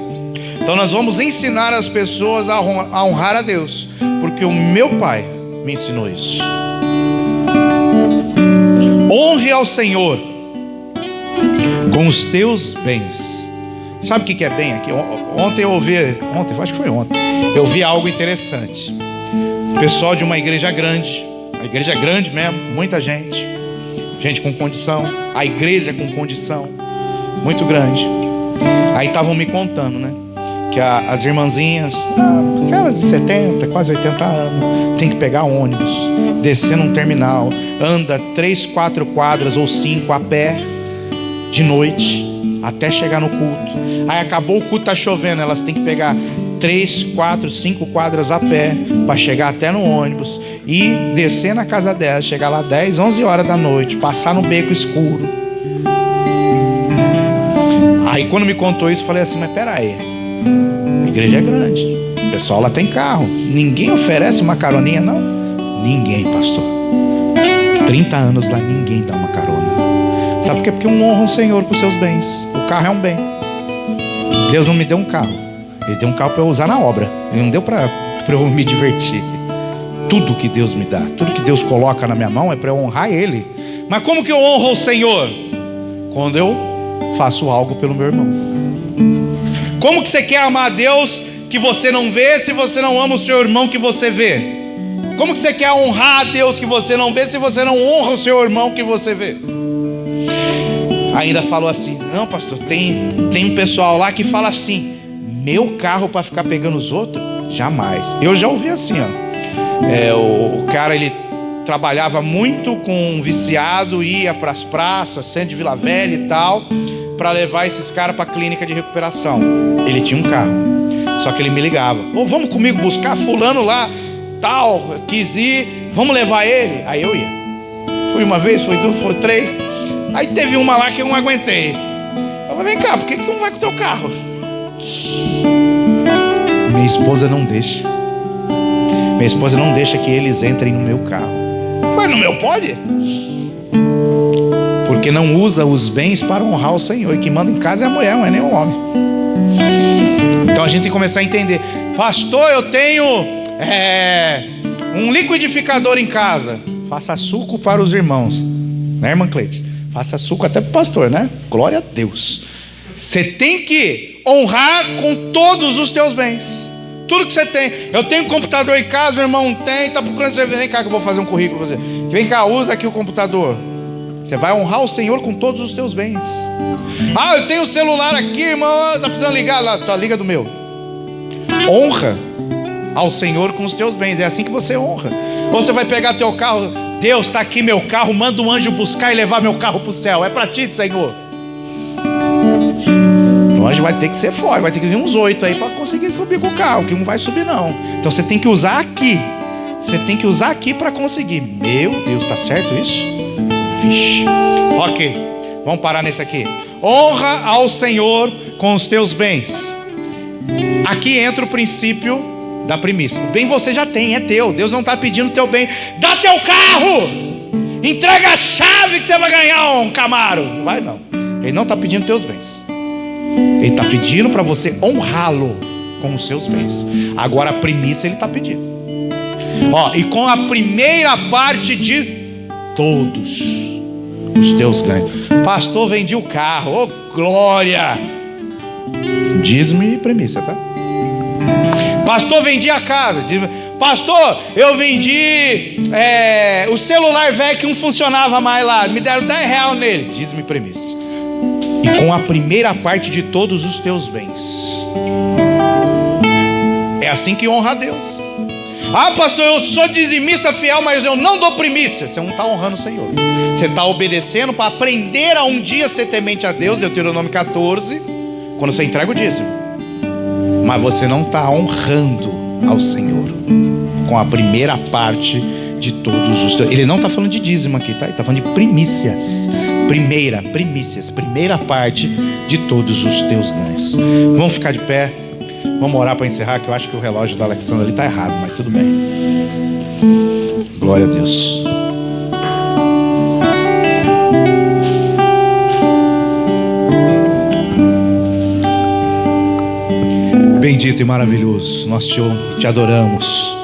Então nós vamos ensinar as pessoas a honrar a Deus, porque o meu pai me ensinou isso. Honre ao Senhor com os teus bens. Sabe o que é bem aqui? Acho que foi ontem, eu vi algo interessante. O pessoal de uma igreja grande, a igreja é grande mesmo, muita gente com condição, a igreja com condição, muito grande. Aí estavam me contando, né? Que as irmãzinhas, aquelas de 70, quase 80 anos, tem que pegar ônibus, descer num terminal, anda 3, 4 quadras ou 5 a pé de noite, até chegar no culto. Aí acabou o culto, tá chovendo, elas têm que pegar 3, 4, 5 quadras a pé para chegar até no ônibus e descer na casa dela, chegar lá 10, 11 horas da noite, passar no beco escuro. Aí quando me contou isso, eu falei assim, mas peraí, a igreja é grande, o pessoal lá tem carro, ninguém oferece uma caroninha não? Ninguém, pastor. 30 anos lá, ninguém dá uma carona. Sabe por quê? Porque um honra o Senhor com seus bens. O carro é um bem. Deus não me deu um carro, Ele deu um carro para eu usar na obra. Ele não deu para eu me divertir. Tudo que Deus me dá, tudo que Deus coloca na minha mão é para eu honrar Ele. Mas como que eu honro o Senhor? Quando eu faço algo pelo meu irmão. Como que você quer amar a Deus que você não vê, se você não ama o seu irmão que você vê? Como que você quer honrar a Deus que você não vê, se você não honra o seu irmão que você vê? Ainda falou assim: não, pastor, tem um pessoal lá que fala assim: meu carro para ficar pegando os outros? Jamais. Eu já ouvi assim, ó. O cara, ele trabalhava muito com um viciado, ia para as praças, centro de Vila Velha e tal, para levar esses caras para a clínica de recuperação. Ele tinha um carro, só que ele me ligava: ô, vamos comigo buscar fulano lá, tal, quis ir, vamos levar ele? Aí eu ia. Fui uma vez, foi duas, foi três. Aí teve uma lá que eu não aguentei. Eu falei: vem cá, por que tu não vai com o teu carro? Minha esposa não deixa. Minha esposa não deixa que eles entrem no meu carro. Mas no meu pode? Porque não usa os bens para honrar o Senhor. E quem manda em casa é a mulher, não é nem o homem. Então a gente tem que começar a entender: pastor, eu tenho um liquidificador em casa. Faça suco para os irmãos, né, irmã Cleide? Faça suco até para o pastor, né? Glória a Deus. Você tem que honrar com todos os teus bens. Tudo que você tem. Eu tenho um computador em casa, o irmão não tem, está procurando você. Vem cá que eu vou fazer um currículo para você. Vem cá, usa aqui o computador. Você vai honrar o Senhor com todos os teus bens. Ah, eu tenho um celular aqui, irmão, está precisando ligar lá. Tá, liga do meu. Honra ao Senhor com os teus bens. É assim que você honra. Ou você vai pegar teu carro: Deus, está aqui meu carro, manda um anjo buscar e levar meu carro para o céu. É para ti, Senhor. O anjo vai ter que ser forte, vai ter que vir uns 8 aí para conseguir subir com o carro, que não vai subir não. Então você tem que usar aqui. Você tem que usar aqui para conseguir. Meu Deus, tá certo isso? Vixe. Ok, vamos parar nesse aqui. Honra ao Senhor com os teus bens. Aqui entra o princípio da primícia. O bem você já tem, é teu. Deus não está pedindo teu bem. Dá teu carro, entrega a chave que você vai ganhar um Camaro. Vai não. Ele não está pedindo teus bens. Ele está pedindo para você honrá-lo com os seus bens. Agora a primícia ele está pedindo. E com a primeira parte de todos os teus ganhos. Pastor, vendi o carro. Glória! Dízimo e primícia, tá? Pastor, vendi a casa. Pastor, eu vendi o celular velho que não funcionava mais lá. Me deram R$10 nele. Dízimo e primícia. E com a primeira parte de todos os teus bens. É assim que honra a Deus. Ah, pastor, eu sou dizimista fiel, mas eu não dou primícia. Você não está honrando o Senhor. Você está obedecendo para aprender a um dia ser temente a Deus. Deuteronômio 14. Quando você entrega o dízimo. Mas você não está honrando ao Senhor com a primeira parte de todos os teus. Ele não está falando de dízimo aqui, tá? Ele está falando de primícias. Primícias, primeira parte de todos os teus ganhos. Vamos ficar de pé. Vamos orar para encerrar, que eu acho que o relógio da Alexandra ali está errado, mas tudo bem. Glória a Deus. Bendito e maravilhoso, nós te adoramos.